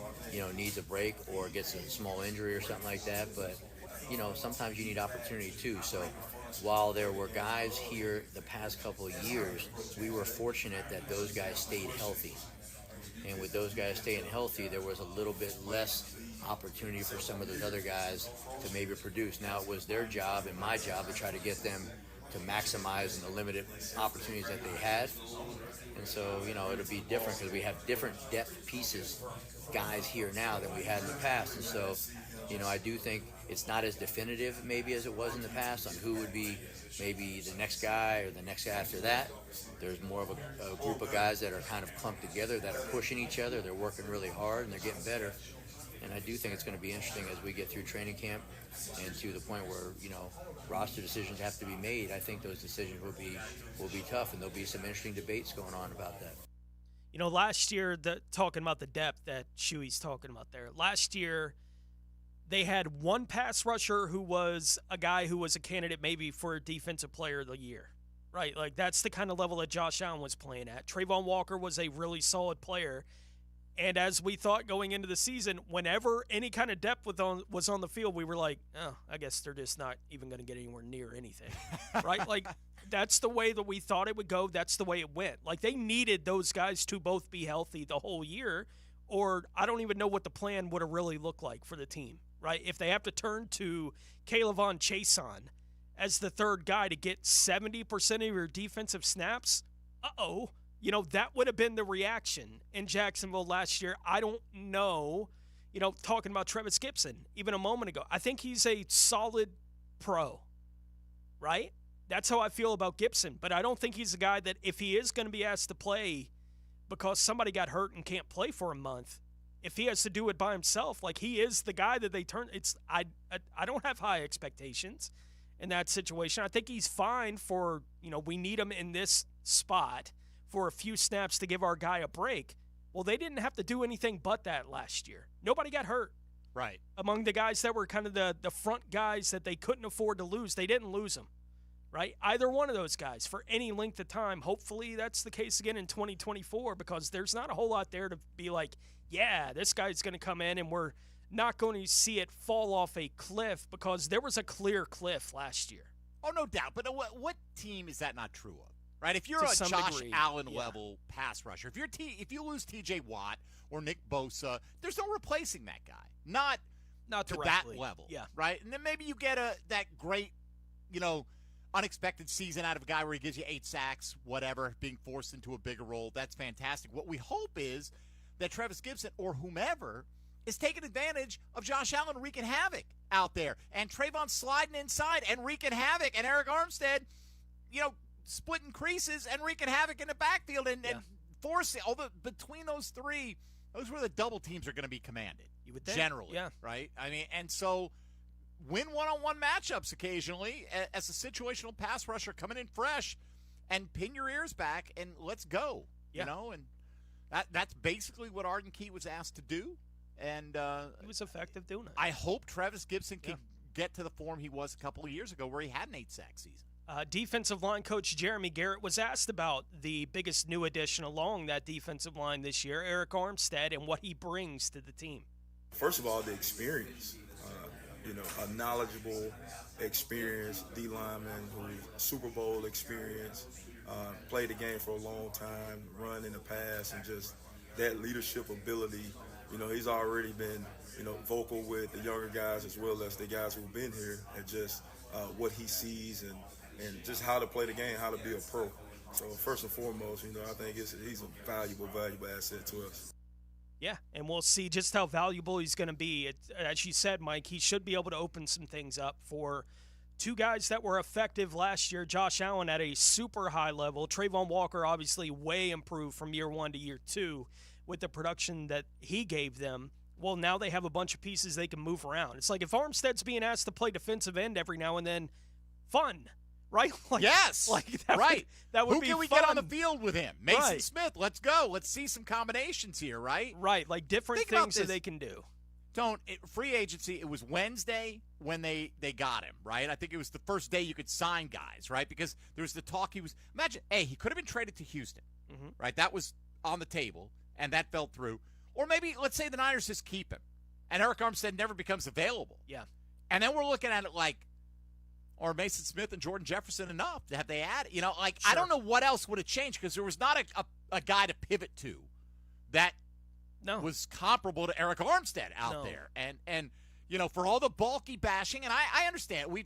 needs a break or gets a small injury or something like that. But, sometimes you need opportunity too. So while there were guys here the past couple of years, we were fortunate that those guys stayed healthy. And with those guys staying healthy, there was a little bit less opportunity for some of those other guys to maybe produce. Now it was their job and my job to try to get them to maximize in the limited opportunities that they had. And so, it'll be different because we have different depth pieces, guys here now than we had in the past. And so, I do think it's not as definitive maybe as it was in the past on who would be maybe the next guy or the next guy after that. There's more of a group of guys that are kind of clumped together, that are pushing each other. They're working really hard and they're getting better. And I do think it's going to be interesting as we get through training camp and to the point where, roster decisions have to be made. I think those decisions will be tough, and there'll be some interesting debates going on about that. Last year, talking about the depth that Shuey's talking about there, last year they had one pass rusher who was a guy who was a candidate maybe for Defensive Player of the Year. Right, like that's the kind of level that Josh Allen was playing at. Trayvon Walker was a really solid player. And as we thought going into the season, whenever any kind of depth was on the field, we were like, oh, I guess they're just not even going to get anywhere near anything. Right? Like, that's the way that we thought it would go. That's the way it went. Like, they needed those guys to both be healthy the whole year, or I don't even know what the plan would have really looked like for the team. Right? If they have to turn to Kayvon Chason as the third guy to get 70% of your defensive snaps, that would have been the reaction in Jacksonville last year. I don't know, talking about Travis Gibson even a moment ago. I think he's a solid pro, right? That's how I feel about Gibson. But I don't think he's a guy that if he is going to be asked to play because somebody got hurt and can't play for a month, if he has to do it by himself, like he is the guy that they turn. I don't have high expectations in that situation. I think he's fine for, we need him in this spot for a few snaps to give our guy a break. Well, they didn't have to do anything but that last year. Nobody got hurt. Right. Among the guys that were kind of the front guys that they couldn't afford to lose, they didn't lose them. Right? Either one of those guys for any length of time. Hopefully that's the case again in 2024 because there's not a whole lot there to be like, yeah, this guy's going to come in and we're not going to see it fall off a cliff because there was a clear cliff last year. Oh, no doubt. But what team is that not true of? Right? If you're a Josh Allen level pass rusher, if you lose TJ Watt or Nick Bosa, there's no replacing that guy. Not to directly. That level. Yeah. Right? And then maybe you get that great, unexpected season out of a guy where he gives you 8 sacks, whatever, being forced into a bigger role. That's fantastic. What we hope is that Travis Gibson or whomever is taking advantage of Josh Allen wreaking havoc out there. And Trayvon sliding inside and wreaking havoc. And Eric Armstead, splitting creases and wreaking havoc in the backfield and forcing. Between those three, those were the double teams are going to be commanded. You would think. Generally. Yeah. Right? I mean, and so win one-on-one matchups occasionally as a situational pass rusher coming in fresh and pin your ears back and let's go. Yeah. And that's basically what Arden Key was asked to do. And he was effective doing it. I hope Travis Gibson can get to the form he was a couple of years ago where he had an 8-sack season. Defensive line coach Jeremy Garrett was asked about the biggest new addition along that defensive line this year, Eric Armstead, and what he brings to the team. First of all, the experience. A knowledgeable, experienced D lineman who's Super Bowl experience, played the game for a long time, run in the pass, and just that leadership ability. He's already been, vocal with the younger guys as well as the guys who've been here, and just what he sees and just how to play the game, how to be a pro. So first and foremost, I think he's a valuable asset to us. Yeah, and we'll see just how valuable he's going to be. As you said, Mike, he should be able to open some things up for two guys that were effective last year. Josh Allen at a super high level. Trayvon Walker obviously way improved from year 1 to year 2 with the production that he gave them. Well, now they have a bunch of pieces they can move around. It's like if Armstead's being asked to play defensive end every now and then, fun. Right? Yes. Right. That would Who be can we fun. get on the field with him? Mason Right. Smith. Let's go. Let's see some combinations here, right? Right. Like different things that they can do. Free agency, it was Wednesday when they got him, right? I think it was the first day you could sign guys, right? Because there was the talk he could have been traded to Houston, right? That was on the table, and that fell through. Or maybe, let's say the Niners just keep him, and Eric Armstead never becomes available. Yeah. And then we're looking at it like, or Mason Smith and Jordan Jefferson enough? Have they added? Sure. I don't know what else would have changed because there was not a guy to pivot to that was comparable to Eric Armstead out there. And for all the bulky bashing, and I understand, we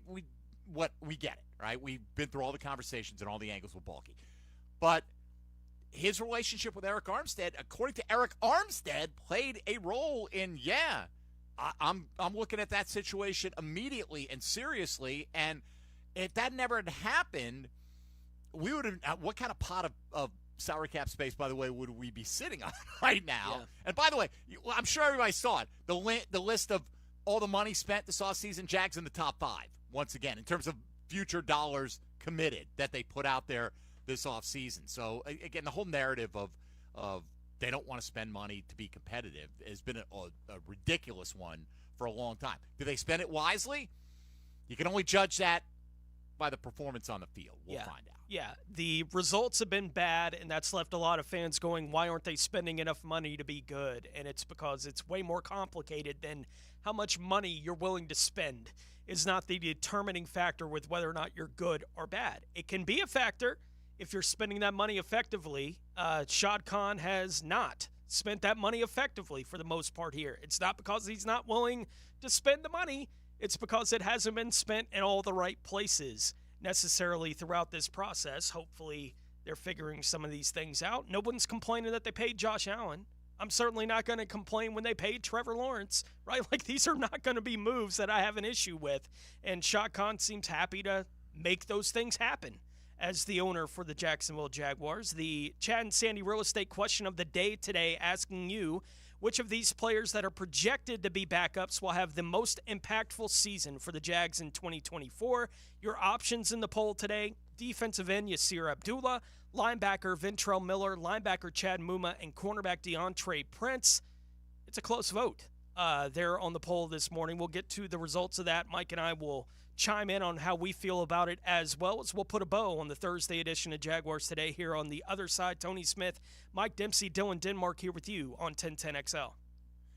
get it, right? We've been through all the conversations and all the angles with bulky. But his relationship with Eric Armstead, according to Eric Armstead, played a role in, I'm looking at that situation immediately and seriously, and if that never had happened, we would have. What kind of pot of salary cap space, by the way, would we be sitting on right now? Yeah. And by the way, I'm sure everybody saw it. The list of all the money spent this offseason, Jags in the top 5 once again in terms of future dollars committed that they put out there this offseason. So again, the whole narrative of they don't want to spend money to be competitive has been a ridiculous one for a long time. Do they spend it wisely? You can only judge that by the performance on the field. We'll find out. Yeah, the results have been bad, and that's left a lot of fans going, why aren't they spending enough money to be good? And it's because it's way more complicated than how much money you're willing to spend is not the determining factor with whether or not you're good or bad. It can be a factor if you're spending that money effectively. Shad Khan has not spent that money effectively for the most part here. It's not because he's not willing to spend the money. It's because it hasn't been spent in all the right places necessarily throughout this process. Hopefully they're figuring some of these things out. No one's complaining that they paid Josh Allen. I'm certainly not going to complain when they paid Trevor Lawrence, right? Like, these are not going to be moves that I have an issue with. And Shad Khan seems happy to make those things happen as the owner for the Jacksonville Jaguars. The Chad and Sandy real estate question of the day today, asking you, which of these players that are projected to be backups will have the most impactful season for the Jags in 2024? Your options in the poll today: defensive end Yasir Abdullah, linebacker Ventrell Miller, linebacker Chad Muma, and cornerback DeAndre Prince. It's a close vote there on the poll this morning. We'll get to the results of that. Mike and I will chime in on how we feel about it, as well as we'll put a bow on the Thursday edition of Jaguars Today here on the other side. Tony Smith, Mike Dempsey, Dylan Denmark here with you on 1010XL.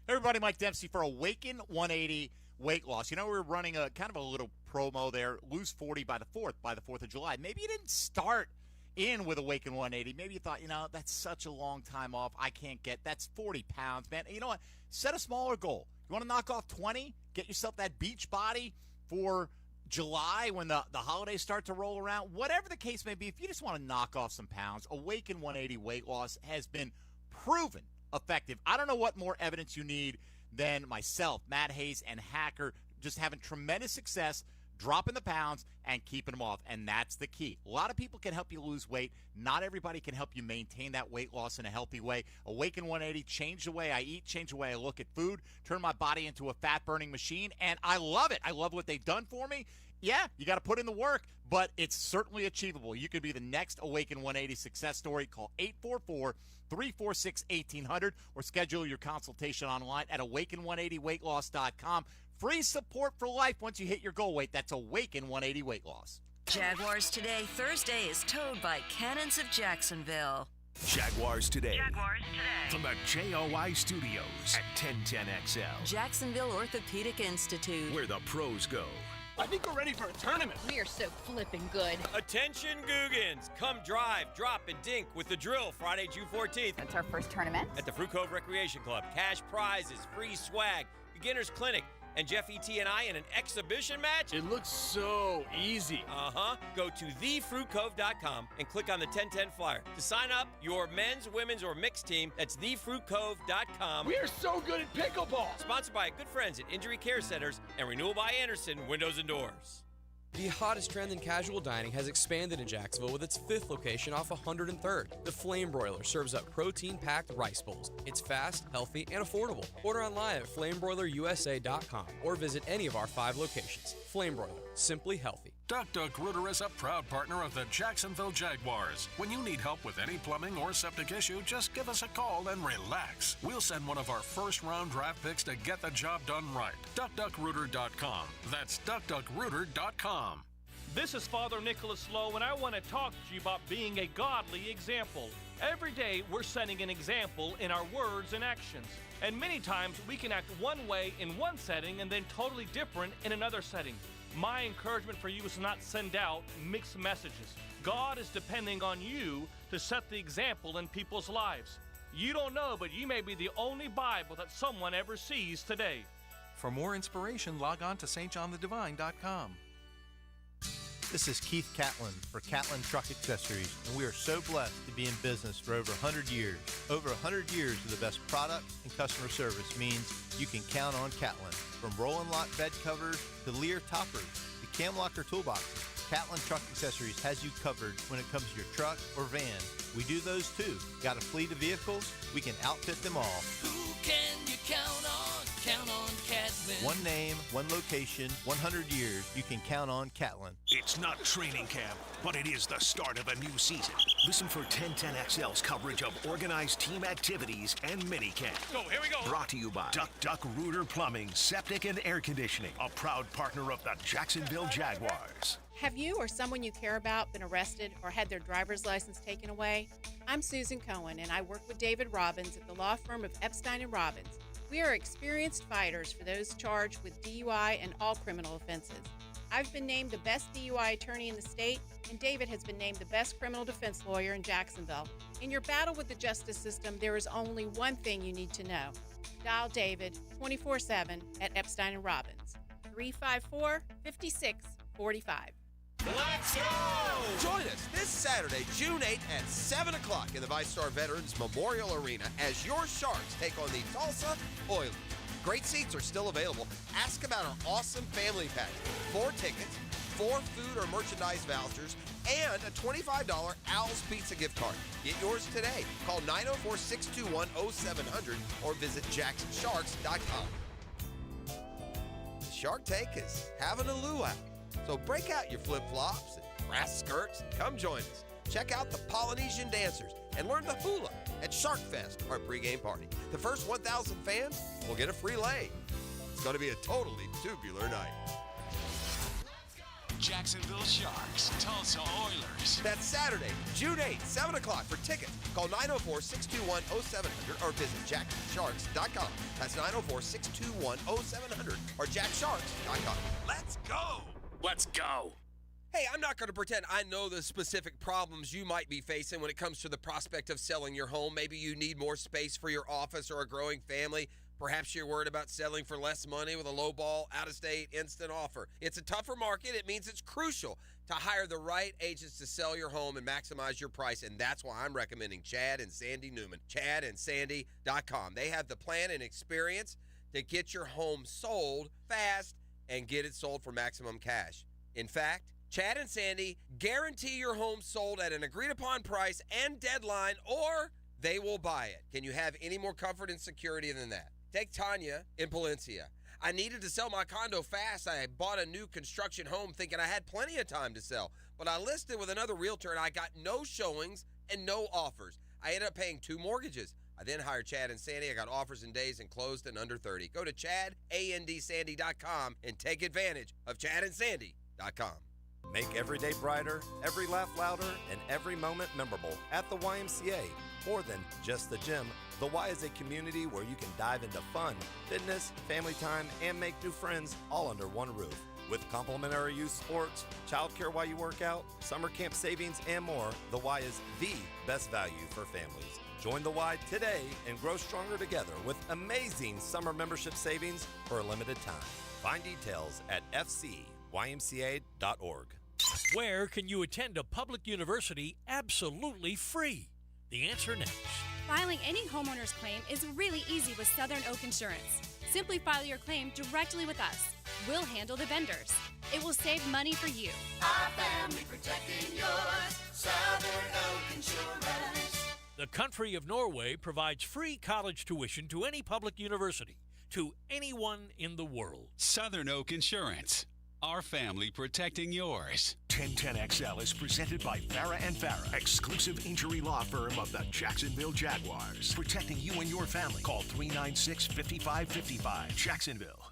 Everybody, Mike Dempsey for Awaken 180 weight loss. You know, we're running a kind of a little promo there. Lose 40 by the 4th of July. Maybe you didn't start in with Awaken 180. Maybe you thought, that's such a long time off. I can't get, that's 40 pounds, man. You know what? Set a smaller goal. You want to knock off 20? Get yourself that beach body for July when the holidays start to roll around. Whatever the case may be, if you just want to knock off some pounds, Awaken 180 weight loss has been proven effective. I don't know what more evidence you need than myself, Matt Hayes, and Hacker just having tremendous success dropping the pounds and keeping them off, and that's the key. A lot of people can help you lose weight. Not everybody can help you maintain that weight loss in a healthy way. Awaken 180 changed the way I eat, changed the way I look at food, turned my body into a fat-burning machine, and I love it. I love what they've done for me. Yeah, you got to put in the work, but it's certainly achievable. You could be the next Awaken 180 success story. Call 844-346-1800 or schedule your consultation online at awaken180weightloss.com. Free support for life once you hit your goal weight. That's Awaken 180 weight loss. Jaguars Today Thursday is towed by Cannons of Jacksonville. Jaguars Today. Jaguars Today. From the JOI Studios at 1010XL. Jacksonville Orthopedic Institute. Where the pros go. I think we're ready for a tournament. We are so flipping good. Attention, Googans. Come drive, drop, and dink with The Drill Friday, June 14th. That's our first tournament. At the Fruit Cove Recreation Club. Cash prizes, free swag, beginner's clinic, and Jeff E.T. and I in an exhibition match? It looks so easy. Go to thefruitcove.com and click on the 1010 flyer. To sign up your men's, women's, or mixed team, that's thefruitcove.com. We are so good at pickleball. Sponsored by good friends at Injury Care Centers and Renewal by Anderson Windows and Doors. The hottest trend in casual dining has expanded in Jacksonville with its 5th location off 103rd. The Flame Broiler serves up protein-packed rice bowls. It's fast, healthy, and affordable. Order online at flamebroilerusa.com or visit any of our 5 locations. Flame Broiler, simply healthy. Duck Duck Rooter is a proud partner of the Jacksonville Jaguars. When you need help with any plumbing or septic issue, just give us a call and relax. We'll send one of our first-round draft picks to get the job done right. DuckDuckRooter.com. That's DuckDuckRooter.com. This is Father Nicholas Lowe, and I want to talk to you about being a godly example. Every day, we're setting an example in our words and actions. And many times, we can act one way in one setting and then totally different in another setting. My encouragement for you is to not send out mixed messages. God is depending on you to set the example in people's lives. You don't know, but you may be the only Bible that someone ever sees today. For more inspiration, log on to stjohnthedivine.com. This is Keith Catlin for Catlin Truck Accessories, and we are so blessed to be in business for over 100 years. Over 100 years of the best product and customer service means you can count on Catlin. From Roll-and Lock bed covers to Lear toppers to Cam Locker toolboxes, Catlin Truck Accessories has you covered when it comes to your truck or van. We do those too. Got a fleet of vehicles? We can outfit them all. Who can you count on? Count on Catlin. One name, one location, 100 years. You can count on Catlin. It's not training camp, but it is the start of a new season. Listen for 1010XL's coverage of organized team activities and minicamp. Go, here we go. Brought to you by Duck Rooter Plumbing, Septic and Air Conditioning, a proud partner of the Jacksonville Jaguars. Have you or someone you care about been arrested or had their driver's license taken away? I'm Susan Cohen, and I work with David Robbins at the law firm of Epstein & Robbins. We are experienced fighters for those charged with DUI and all criminal offenses. I've been named the best DUI attorney in the state, and David has been named the best criminal defense lawyer in Jacksonville. In your battle with the justice system, there is only one thing you need to know. Dial David 24/7 at Epstein & Robbins, 354-5645. Let's go! Join us this Saturday, June 8th at 7 o'clock in the VyStar Veterans Memorial Arena as your Sharks take on the Tulsa Oilers. Great seats are still available. Ask about our awesome family package. 4 tickets, 4 food or merchandise vouchers, and a $25 Al's Pizza gift card. Get yours today. Call 904-621-0700 or visit jacksonsharks.com. The Shark Tank is having a luau. So break out your flip-flops and grass skirts and come join us. Check out the Polynesian dancers and learn the hula at Shark Fest, our pregame party. The first 1,000 fans will get a free lei. It's going to be a totally tubular night. Jacksonville Sharks, Tulsa Oilers. That's Saturday, June 8th, 7 o'clock. For tickets, call 904-621-0700 or visit jacksonsharks.com. That's 904-621-0700 or jacksharks.com. Let's go! Let's go. Hey, I'm not going to pretend I know the specific problems you might be facing when it comes to the prospect of selling your home. Maybe you need more space for your office or a growing family. Perhaps you're worried about selling for less money with a low-ball, out-of-state, instant offer. It's a tougher market. It means it's crucial to hire the right agents to sell your home and maximize your price, and that's why I'm recommending Chad and Sandy Newman, chadandsandy.com. They have the plan and experience to get your home sold fast and get it sold for maximum cash. In fact, Chad and Sandy guarantee your home sold at an agreed-upon price and deadline, or they will buy it. Can you have any more comfort and security than that? Take Tanya in Palencia. I needed to sell my condo fast. I bought a new construction home thinking I had plenty of time to sell, but I listed with another realtor and I got no showings and no offers. I ended up paying 2 mortgages. I then hired Chad and Sandy. I got offers in days and closed in under 30. Go to chadandsandy.com and take advantage of chadandsandy.com. Make every day brighter, every laugh louder, and every moment memorable at the YMCA. More than just the gym, the Y is a community where you can dive into fun, fitness, family time, and make new friends all under one roof. With complimentary youth sports, childcare while you work out, summer camp savings, and more, the Y is the best value for families. Join the Y today and grow stronger together with amazing summer membership savings for a limited time. Find details at fcymca.org. Where can you attend a public university absolutely free? The answer next. Filing any homeowner's claim is really easy with Southern Oak Insurance. Simply file your claim directly with us. We'll handle the vendors. It will save money for you. Our family protecting yours. Southern Oak Insurance. The country of Norway provides free college tuition to any public university, to anyone in the world. Southern Oak Insurance. Our family protecting yours. 1010XL is presented by Farah & Farah, exclusive injury law firm of the Jacksonville Jaguars. Protecting you and your family. Call 396-5555. Jacksonville.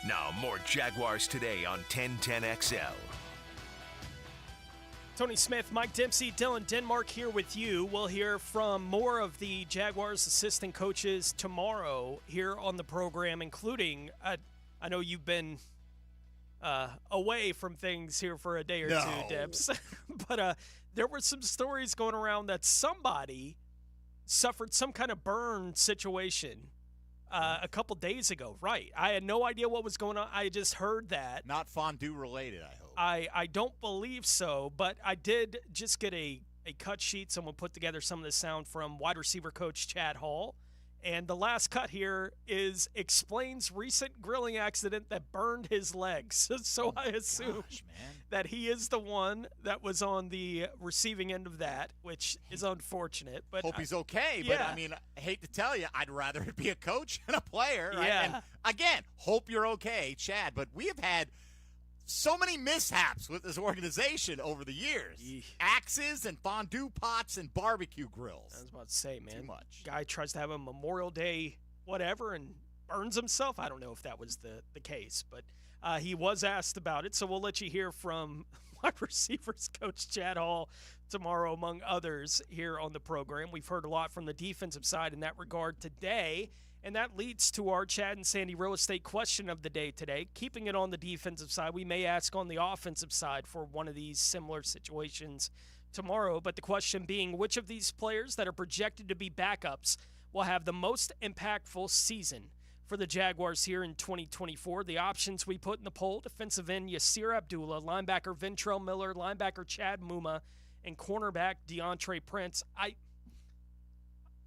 Now more Jaguars Today on 1010XL. Tony Smith, Mike Dempsey, Dylan Denmark here with you. We'll hear from more of the Jaguars assistant coaches tomorrow here on the program, including, I know you've been away from things here for a day or two, Demps. But there were some stories going around that somebody suffered some kind of burn situation a couple days ago. Right. I had no idea what was going on. I just heard that. Not fondue related, I hope. I don't believe so, but I did just get a cut sheet. Someone put together some of the sound from wide receiver coach Chad Hall And the last cut here explains recent grilling accident that burned his legs. So I assume that he is the one that was on the receiving end of that, which is unfortunate. But hope he's okay. But, I mean, I hate to tell you, I'd rather it be a coach than a player. Right? Yeah. And, again, hope you're okay, Chad. But we have had so many mishaps with this organization over the years. Axes and fondue pots and barbecue grills. I was about to say, man. Too much. Guy tries to have a Memorial Day whatever and burns himself. I don't know if that was the case, but he was asked about it. So we'll let you hear from wide receivers coach Chad Hall tomorrow, among others, here on the program. We've heard a lot from the defensive side in that regard today. And that leads to our Chad and Sandy real estate question of the day today. Keeping it on the defensive side, we may ask on the offensive side for one of these similar situations tomorrow. But the question being, which of these players that are projected to be backups will have the most impactful season for the Jaguars here in 2024? The options we put in the poll: defensive end Yasir Abdullah, linebacker Ventrell Miller, linebacker Chad Muma, and cornerback DeAndre Prince.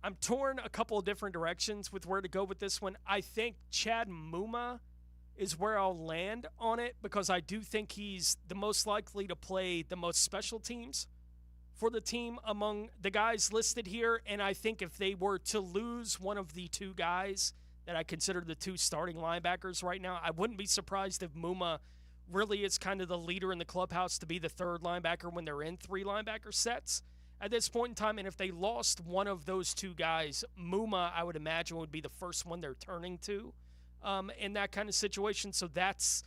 I'm torn a couple of different directions with where to go with this one. I think Chad Muma is where I'll land on it because I do think he's the most likely to play the most special teams for the team among the guys listed here. And I think if they were to lose one of the two guys that I consider the two starting linebackers right now, I wouldn't be surprised if Muma really is kind of the leader in the clubhouse to be the third linebacker when they're in three linebacker sets at this point in time. And if they lost one of those two guys, Muma, I would imagine, would be the first one they're turning to in that kind of situation. So that's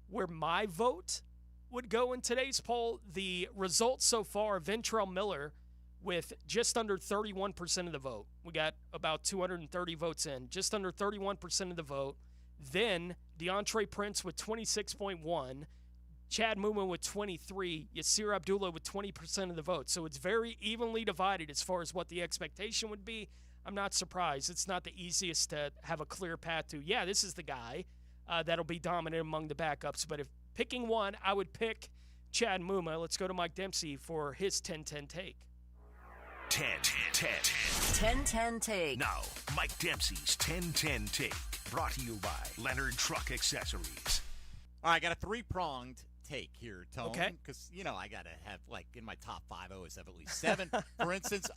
where my vote would go in today's poll. The results so far: Ventrell Miller with just under 31% of the vote. We got about 230 votes in, just under 31% of the vote. Then DeAndre Prince with 26.1%. Chad Muma with 23%, Yasir Abdullah with 20% of the vote. So it's very evenly divided as far as what the expectation would be. I'm not surprised. It's not the easiest to have a clear path to, this is the guy that'll be dominant among the backups. But if picking one, I would pick Chad Muma. Let's go to Mike Dempsey for his 10-10 take. 10-10 take. Now, Mike Dempsey's 10-10 take, brought to you by Leonard Truck Accessories. All right, I got a three-pronged take here, Tone. Okay. Because, I got to have, in my top five, I always have at least 7. For instance,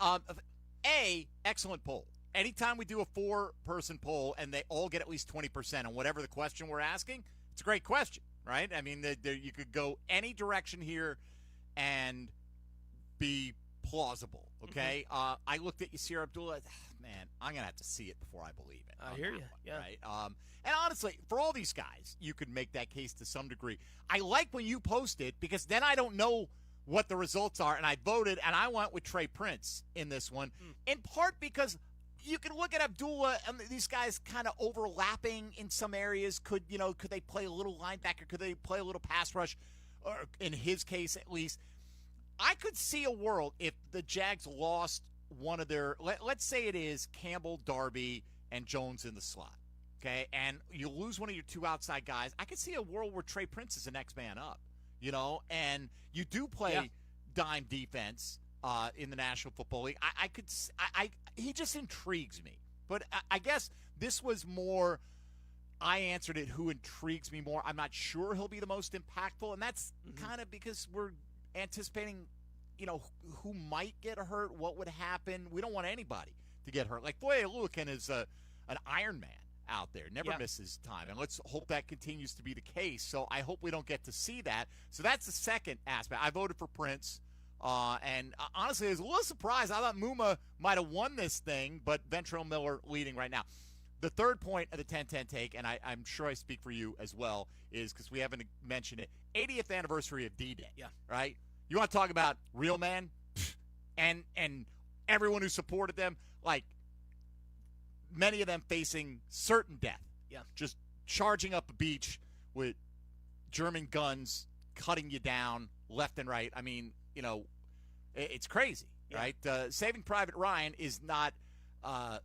excellent poll. Anytime we do a 4-person poll and they all get at least 20% on whatever the question we're asking, it's a great question, right? I mean, you could go any direction here and be plausible, okay? Mm-hmm. I looked at Yasir Abdullah. Man, I'm going to have to see it before I believe it. I hear you, yeah. Right? And honestly, for all these guys, you could make that case to some degree. I like when you post it because then I don't know what the results are, and I voted, and I went with Trey Prince in this one, in part because you can look at Abdullah and these guys kind of overlapping in some areas. Could they play a little linebacker? Could they play a little pass rush? Or in his case, at least. I could see a world if the Jags lost one of their, let's say it is Campbell, Darby, and Jones in the slot, okay? And you lose one of your two outside guys. I could see a world where Trey Prince is the next man up, and you do play dime defense in the National Football League. He just intrigues me. But I guess this was more, I answered it, who intrigues me more. I'm not sure he'll be the most impactful, and that's kind of because we're anticipating, who might get hurt, what would happen. We don't want anybody to get hurt. Like, Foye Oluokun is an Iron Man out there, never misses time, and let's hope that continues to be the case. So I hope we don't get to see that. So that's the second aspect. I voted for Prince, and honestly, I was a little surprised. I thought Muma might have won this thing, but Ventrell Miller leading right now. The third point of the 10-10 take, and I'm sure I speak for you as well, is because we haven't mentioned it, 80th anniversary of D-Day, right? You want to talk about real men and everyone who supported them, like many of them facing certain death. Yeah. Just charging up a beach with German guns, cutting you down left and right. I mean, it's crazy, right? Saving Private Ryan is not a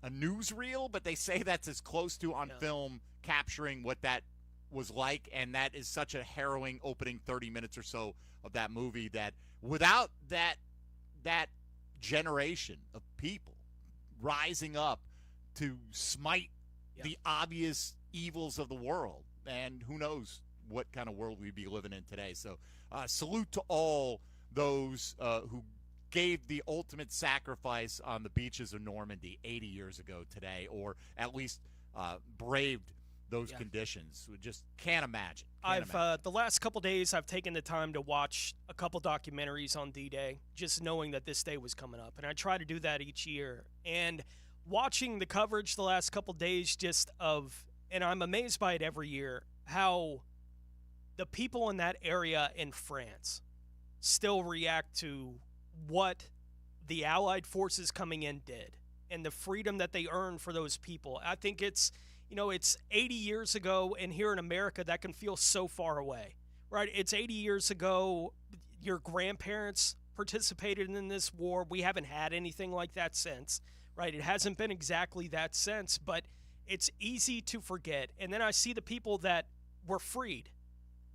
newsreel, but they say that's as close to on film capturing what that was like, and that is such a harrowing opening 30 minutes or so of that movie that without that generation of people rising up to smite the obvious evils of the world. And who knows what kind of world we'd be living in today. So salute to all those who gave the ultimate sacrifice on the beaches of Normandy 80 years ago today, or at least braved those conditions. We just can't imagine. The last couple days, I've taken the time to watch a couple documentaries on D-Day, just knowing that this day was coming up. And I try to do that each year. And watching the coverage the last couple days and I'm amazed by it every year, how the people in that area in France still react to what the Allied forces coming in did and the freedom that they earned for those people. I think it's 80 years ago, and here in America, that can feel so far away, right? It's 80 years ago. Your grandparents participated in this war. We haven't had anything like that since, right? It hasn't been exactly that since, but it's easy to forget. And then I see the people that were freed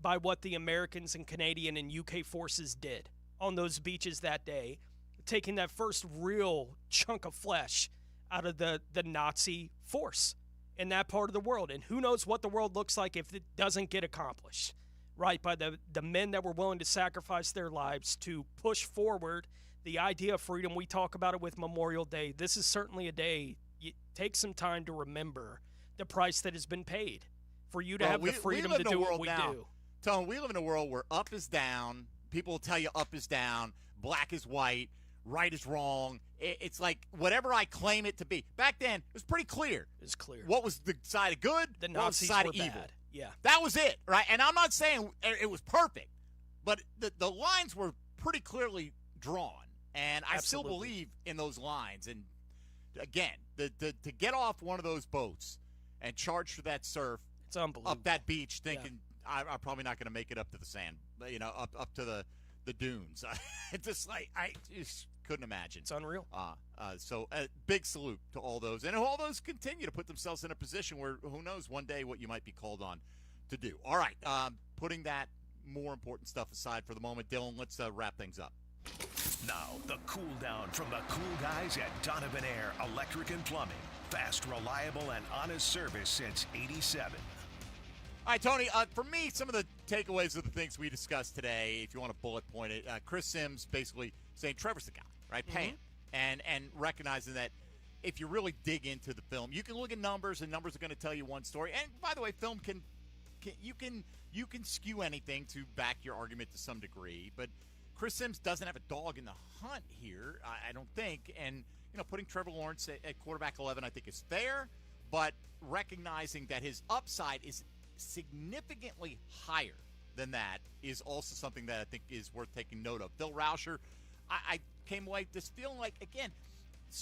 by what the Americans and Canadian and UK forces did on those beaches that day, taking that first real chunk of flesh out of the Nazi force in that part of the world. And who knows what the world looks like if it doesn't get accomplished, right, by the men that were willing to sacrifice their lives to push forward the idea of freedom. We talk about it with Memorial Day. This is certainly a day. You take some time to remember the price that has been paid for you to have the freedom to do what we do. Tone, we live in a world where up is down. People will tell you up is down, black is white, right is wrong. It's like whatever I claim it to be. Back then, it was pretty clear. It was clear. What was the side of good? The what was the Nazis side were of evil? bad. Yeah. That was it, right? And I'm not saying it was perfect, but the lines were pretty clearly drawn. And I still believe in those lines. And again, to get off one of those boats and charge through that surf, it's unbelievable, up that beach, thinking I'm probably not going to make it up to the sand, up to the dunes. It's just like I just couldn't imagine. It's unreal. So big salute to all those, and all those continue to put themselves in a position where who knows one day what you might be called on to do. All right, putting that more important stuff aside for the moment, Dylan, let's wrap things up. Now, the cool down from the cool guys at Donovan Air Electric and Plumbing. Fast, reliable, and honest service since '87. All right, Tony, for me, some of the takeaways of the things we discussed today, if you want to bullet point it, Chris Sims basically saying Trevor's the guy, right? Pay him. And recognizing that if you really dig into the film, you can look at numbers, and numbers are going to tell you one story. And by the way, film can skew anything to back your argument to some degree, but Chris Sims doesn't have a dog in the hunt here, I don't think. And, putting Trevor Lawrence at quarterback 11, I think is fair, but recognizing that his upside is significantly higher than that is also something that I think is worth taking note of. Phil Rauscher, I came away just feeling like, again,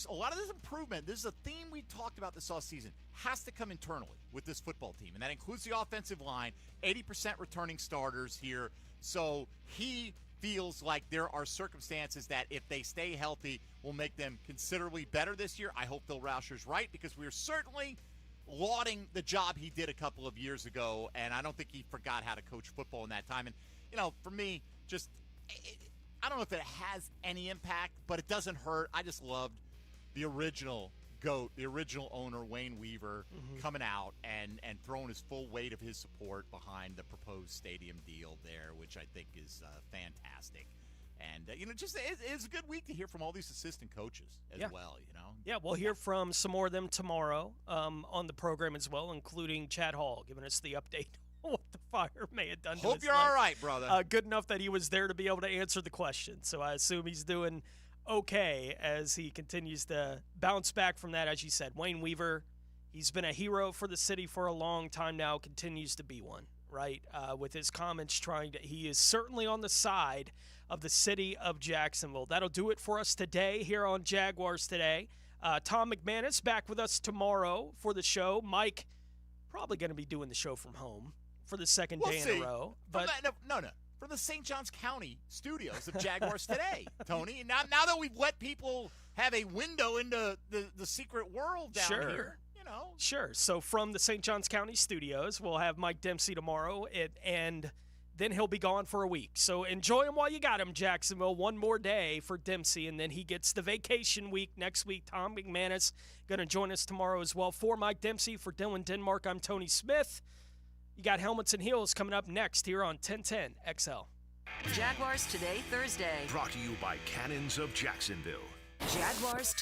a lot of this improvement, this is a theme we talked about this offseason, has to come internally with this football team. And that includes the offensive line, 80% returning starters here. So he feels like there are circumstances that if they stay healthy will make them considerably better this year. I hope Phil Rauscher's right, because we're certainly lauding the job he did a couple of years ago, and I don't think he forgot how to coach football in that time. And, for me, just I don't know if it has any impact, but it doesn't hurt. I just loved the original GOAT, the original owner, Wayne Weaver, coming out and throwing his full weight of his support behind the proposed stadium deal there, which I think is fantastic. And, just it's a good week to hear from all these assistant coaches as well, Yeah, we'll hear from some more of them tomorrow on the program as well, including Chad Hall giving us the update on what the fire may have done to Hope his you're leg. all right, brother. Good enough that he was there to be able to answer the question. So I assume he's doing okay as he continues to bounce back from that. As you said, Wayne Weaver, he's been a hero for the city for a long time now, continues to be one, right? With his comments he is certainly on the side of the city of Jacksonville. That'll do it for us today here on Jaguars Today. Tom McManus back with us tomorrow for the show. Mike probably going to be doing the show from home for the second day in a row. But no. From the St. Johns County studios of Jaguars Today, Tony. Now that we've let people have a window into the secret world down here, Sure. So from the St. Johns County studios, we'll have Mike Dempsey tomorrow and then he'll be gone for a week. So enjoy him while you got him, Jacksonville. One more day for Dempsey, and then he gets the vacation week next week. Tom McManus going to join us tomorrow as well. For Mike Dempsey, for Dylan Denmark, I'm Tony Smith. You got Helmets and Heels coming up next here on 1010 XL. Jaguars Today, Thursday. Brought to you by Cannons of Jacksonville. Jaguars Today.